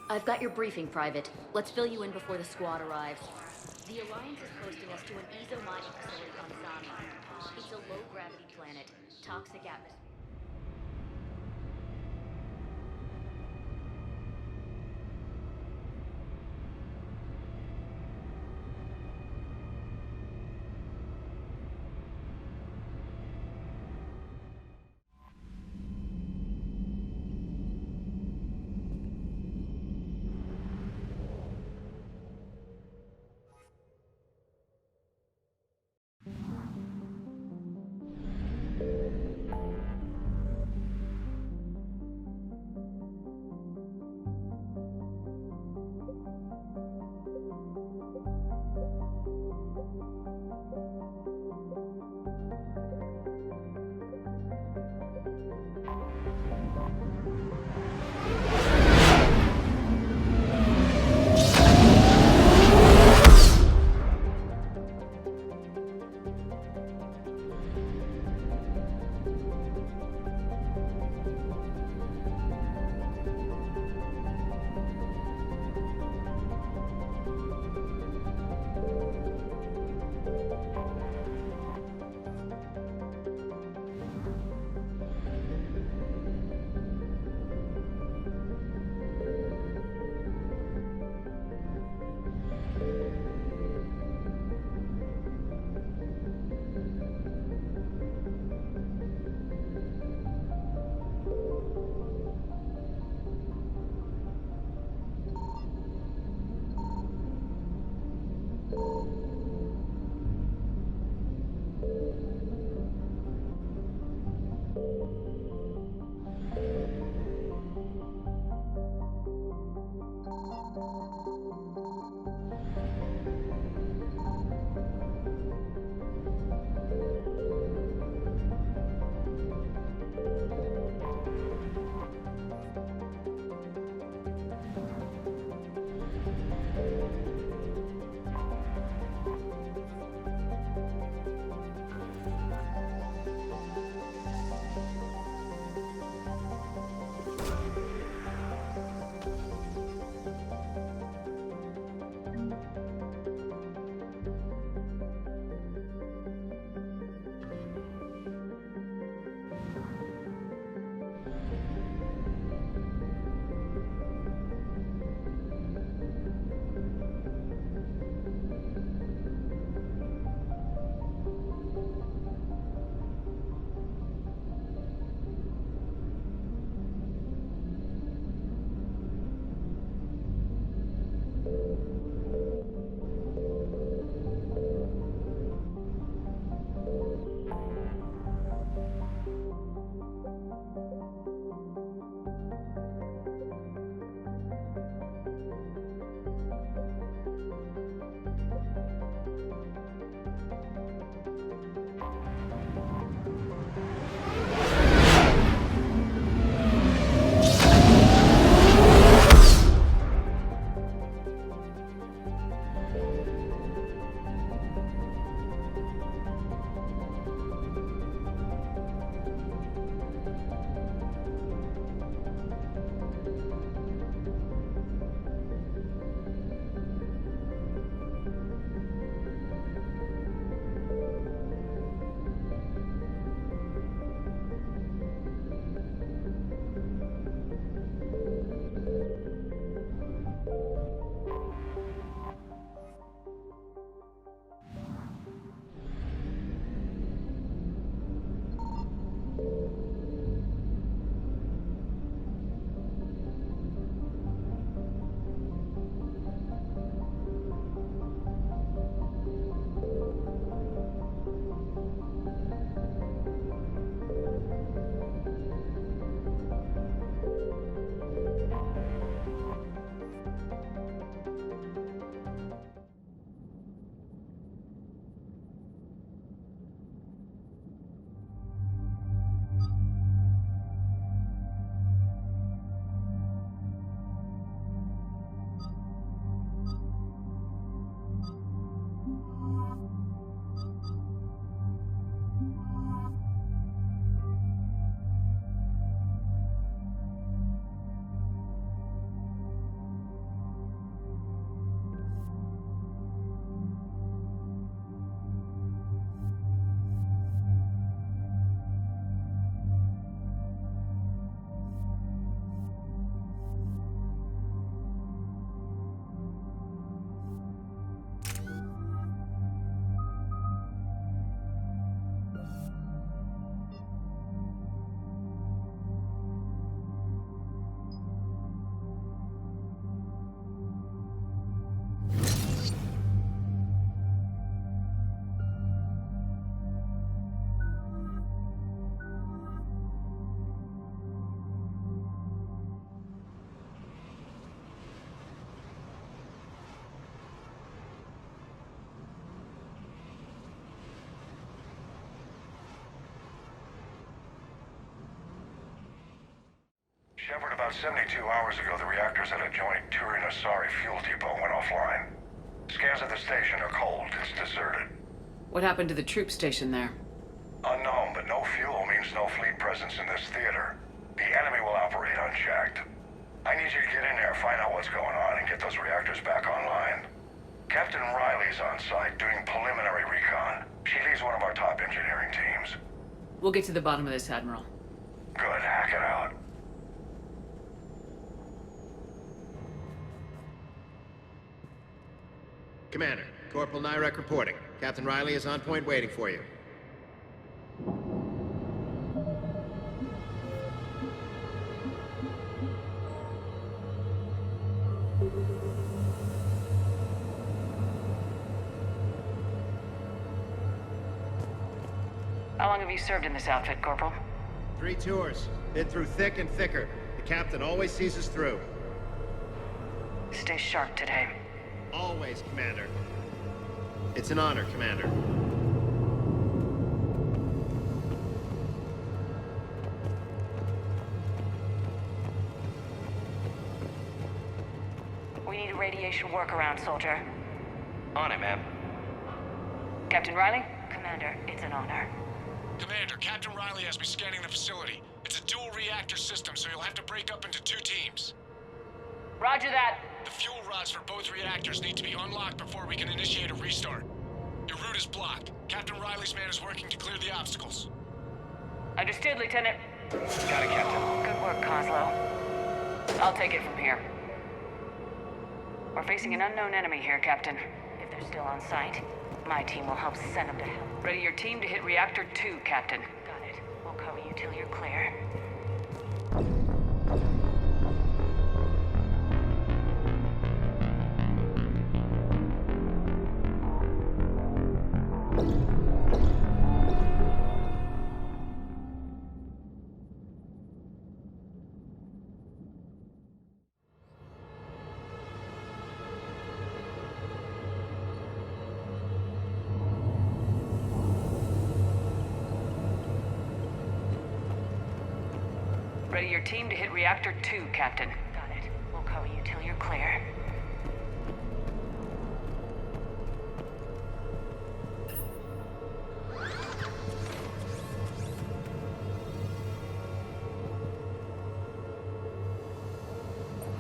I've got your briefing, Private. Let's fill you in before the squad arrives. The Alliance is posting us to an Ezo mining facility on Zami. It's a low-gravity planet. Toxic atmosphere. Shepard, about 72 hours ago, the reactors at a joint Turin-Asari fuel depot went offline. Scans at the station are cold. It's deserted. What happened to the troop station there? Unknown, but no fuel means no fleet presence in this theater. The enemy will operate unchecked. I need you to get in there, find out what's going on, and get those reactors back online. Captain Riley's on site doing preliminary recon. She leads one of our top engineering teams. We'll get to the bottom of this, Admiral. Good, hack it out. Commander, Corporal Nyrek reporting. Captain Riley is on point waiting for you. How long have you served in this outfit, Corporal? 3 tours. Been through thick and thicker. The captain always sees us through. Stay sharp today. Always, Commander. It's an honor, Commander. We need a radiation workaround, soldier. On it, ma'am. Captain Riley? Commander, it's an honor. Commander, Captain Riley has me scanning the facility. It's a dual reactor system, so you'll have to break up into 2 teams. Roger that. The fuel rods for both reactors need to be unlocked before we can initiate a restart. Your route is blocked. Captain Riley's man is working to clear the obstacles. Understood, Lieutenant. Got it, Captain. Good work, Coslow. I'll take it from here. We're facing an unknown enemy here, Captain. If they're still on site, my team will help send them to hell. Ready your team to hit Reactor 2, Captain. Got it. We'll cover you till you're clear. Ready your team to hit Reactor 2, Captain. Got it. We'll cover you till you're clear.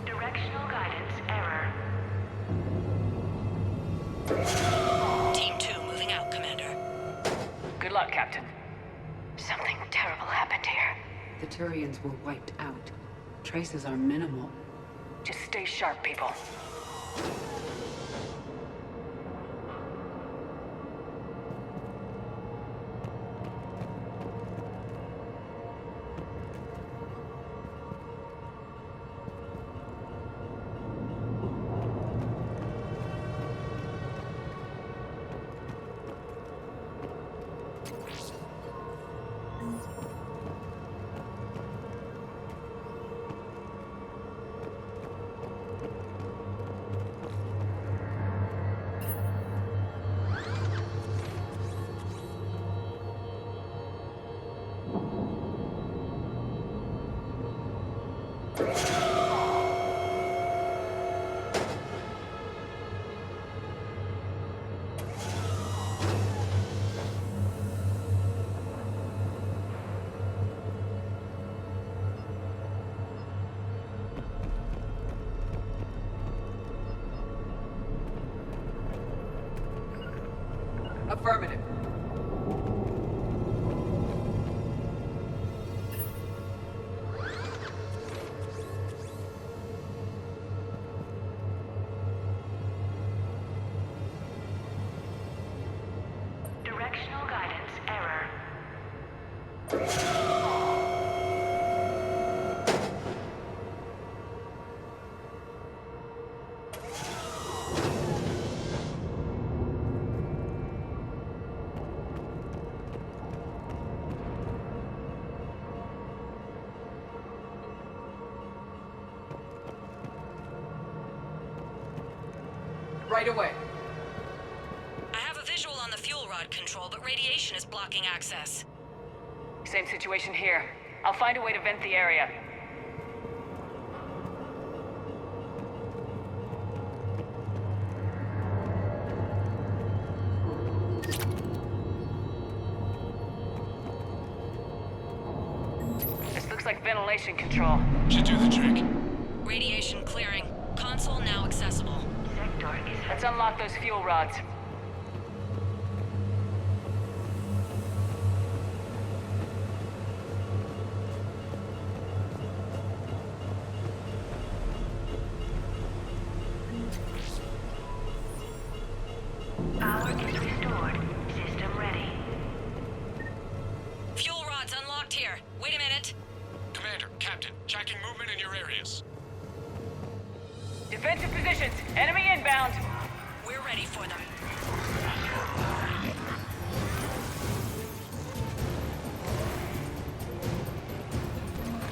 Directional guidance error. Team 2 moving out, Commander. Good luck, Captain. Something terrible happened here. The Turians were wiped out. Traces are minimal. Just stay sharp, people. Affirmative. Directional guidance error. Right away. I have a visual on the fuel rod control, but radiation is blocking access. Same situation here. I'll find a way to vent the area. This looks like ventilation control. Should do the trick. Radiation clearing. Console now accessible. Let's unlock those fuel rods. Power is restored. System ready. Fuel rods unlocked here. Wait a minute. Commander, Captain, tracking movement in your areas. Defensive positions. Enemy inbound. We're ready for them.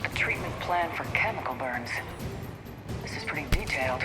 A treatment plan for chemical burns. This is pretty detailed.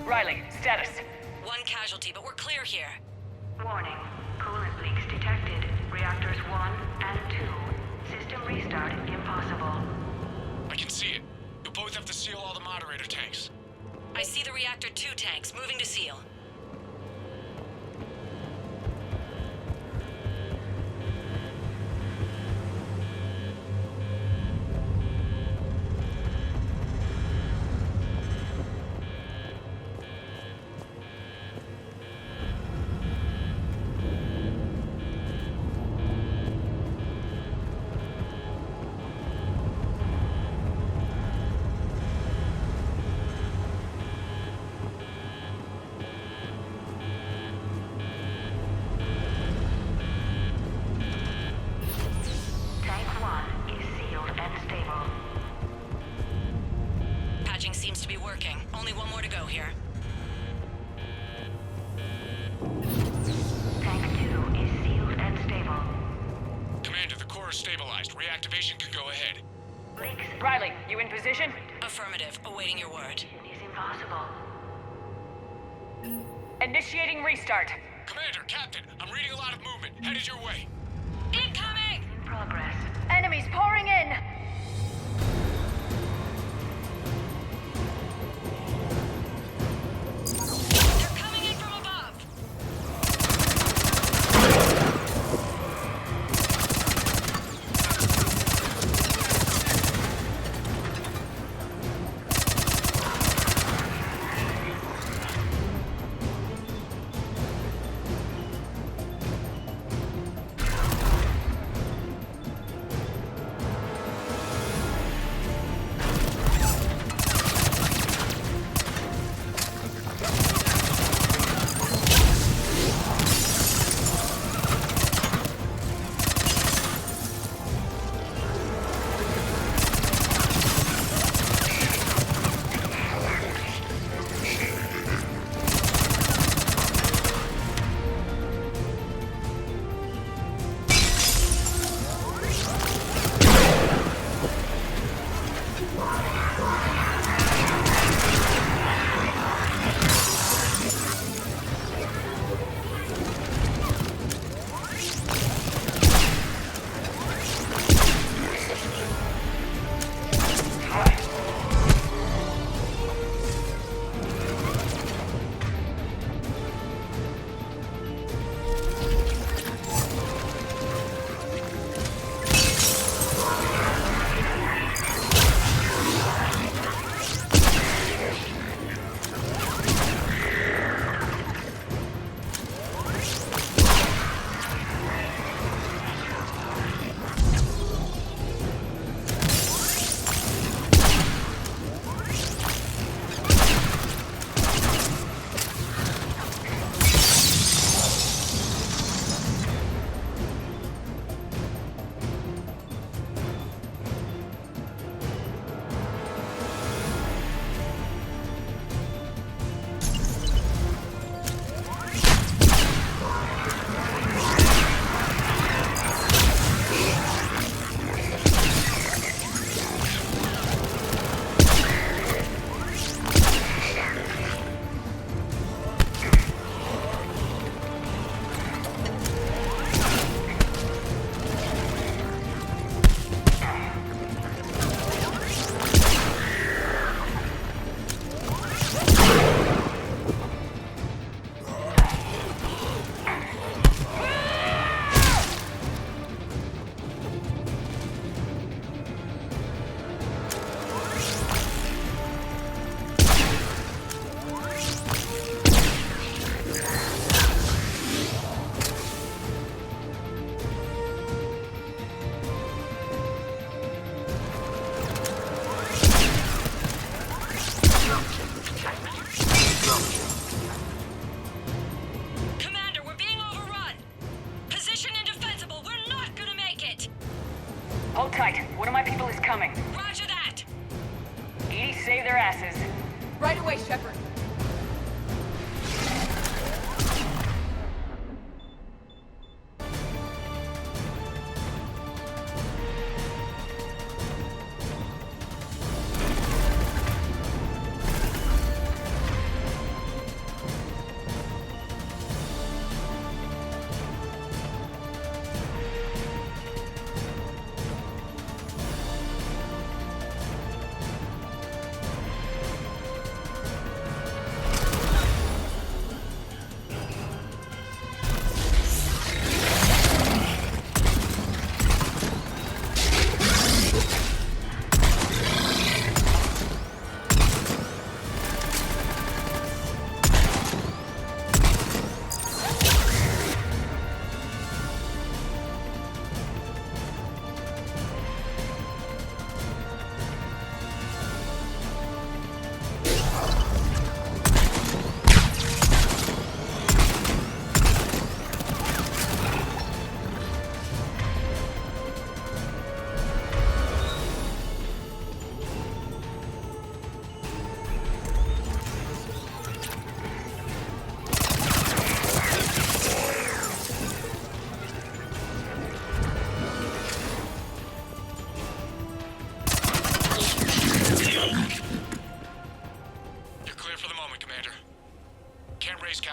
Riley, status. One casualty, but we're clear here. Warning. Coolant leaks detected. Reactors 1 and 2. System restart impossible. I can see it. You'll both have to seal all the moderator tanks. I see the reactor 2 tanks moving to seal. Tank 1 is sealed and stable. Patching seems to be working. Only one more to go here. Tank 2 is sealed and stable. Commander, the core is stabilized. Reactivation can go ahead. Leaks Riley, you in position? Affirmative. Awaiting your word. is impossible. Initiating restart. Commander, Captain, I'm reading a lot of movement. Headed your way. Incoming! In progress. Enemies pouring in! They're coming in from above! Hold tight. One of my people is coming. Roger that! EDI, save their asses. Right away, Shepard.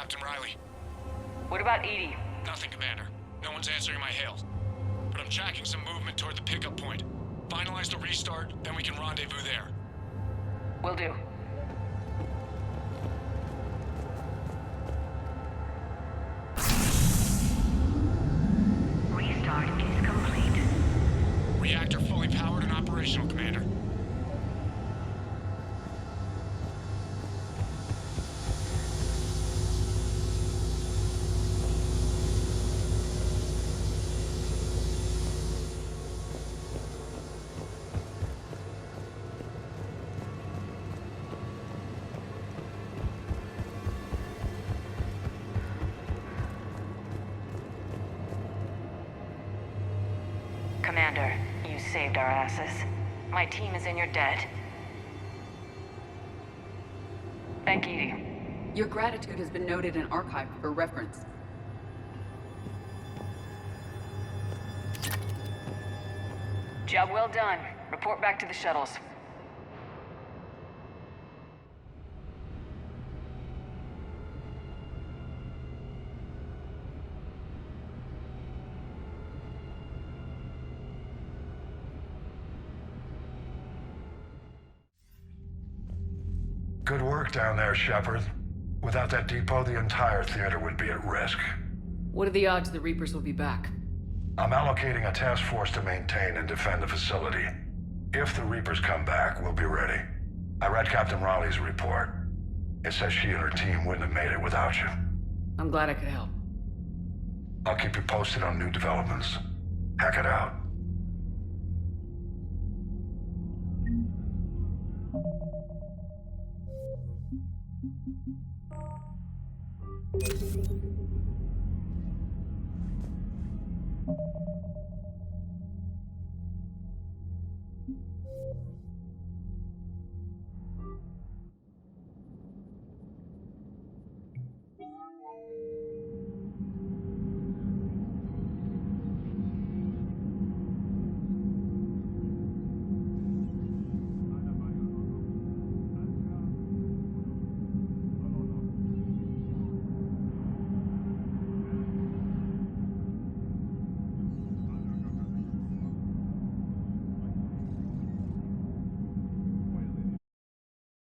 Captain Riley. What about EDI? Nothing, Commander. No one's answering my hail. But I'm tracking some movement toward the pickup point. Finalize the restart, then we can rendezvous there. Will do. Restart is complete. Reactor fully powered and operational, Commander. Commander, you saved our asses. My team is in your debt. Thank EDI. Your gratitude has been noted and archived for reference. Job well done. Report back to the shuttles. Good work down there, Shepard. Without that depot, the entire theater would be at risk. What are the odds the Reapers will be back? I'm allocating a task force to maintain and defend the facility. If the Reapers come back, we'll be ready. I read Captain Raleigh's report. It says she and her team wouldn't have made it without you. I'm glad I could help. I'll keep you posted on new developments. Hack it out.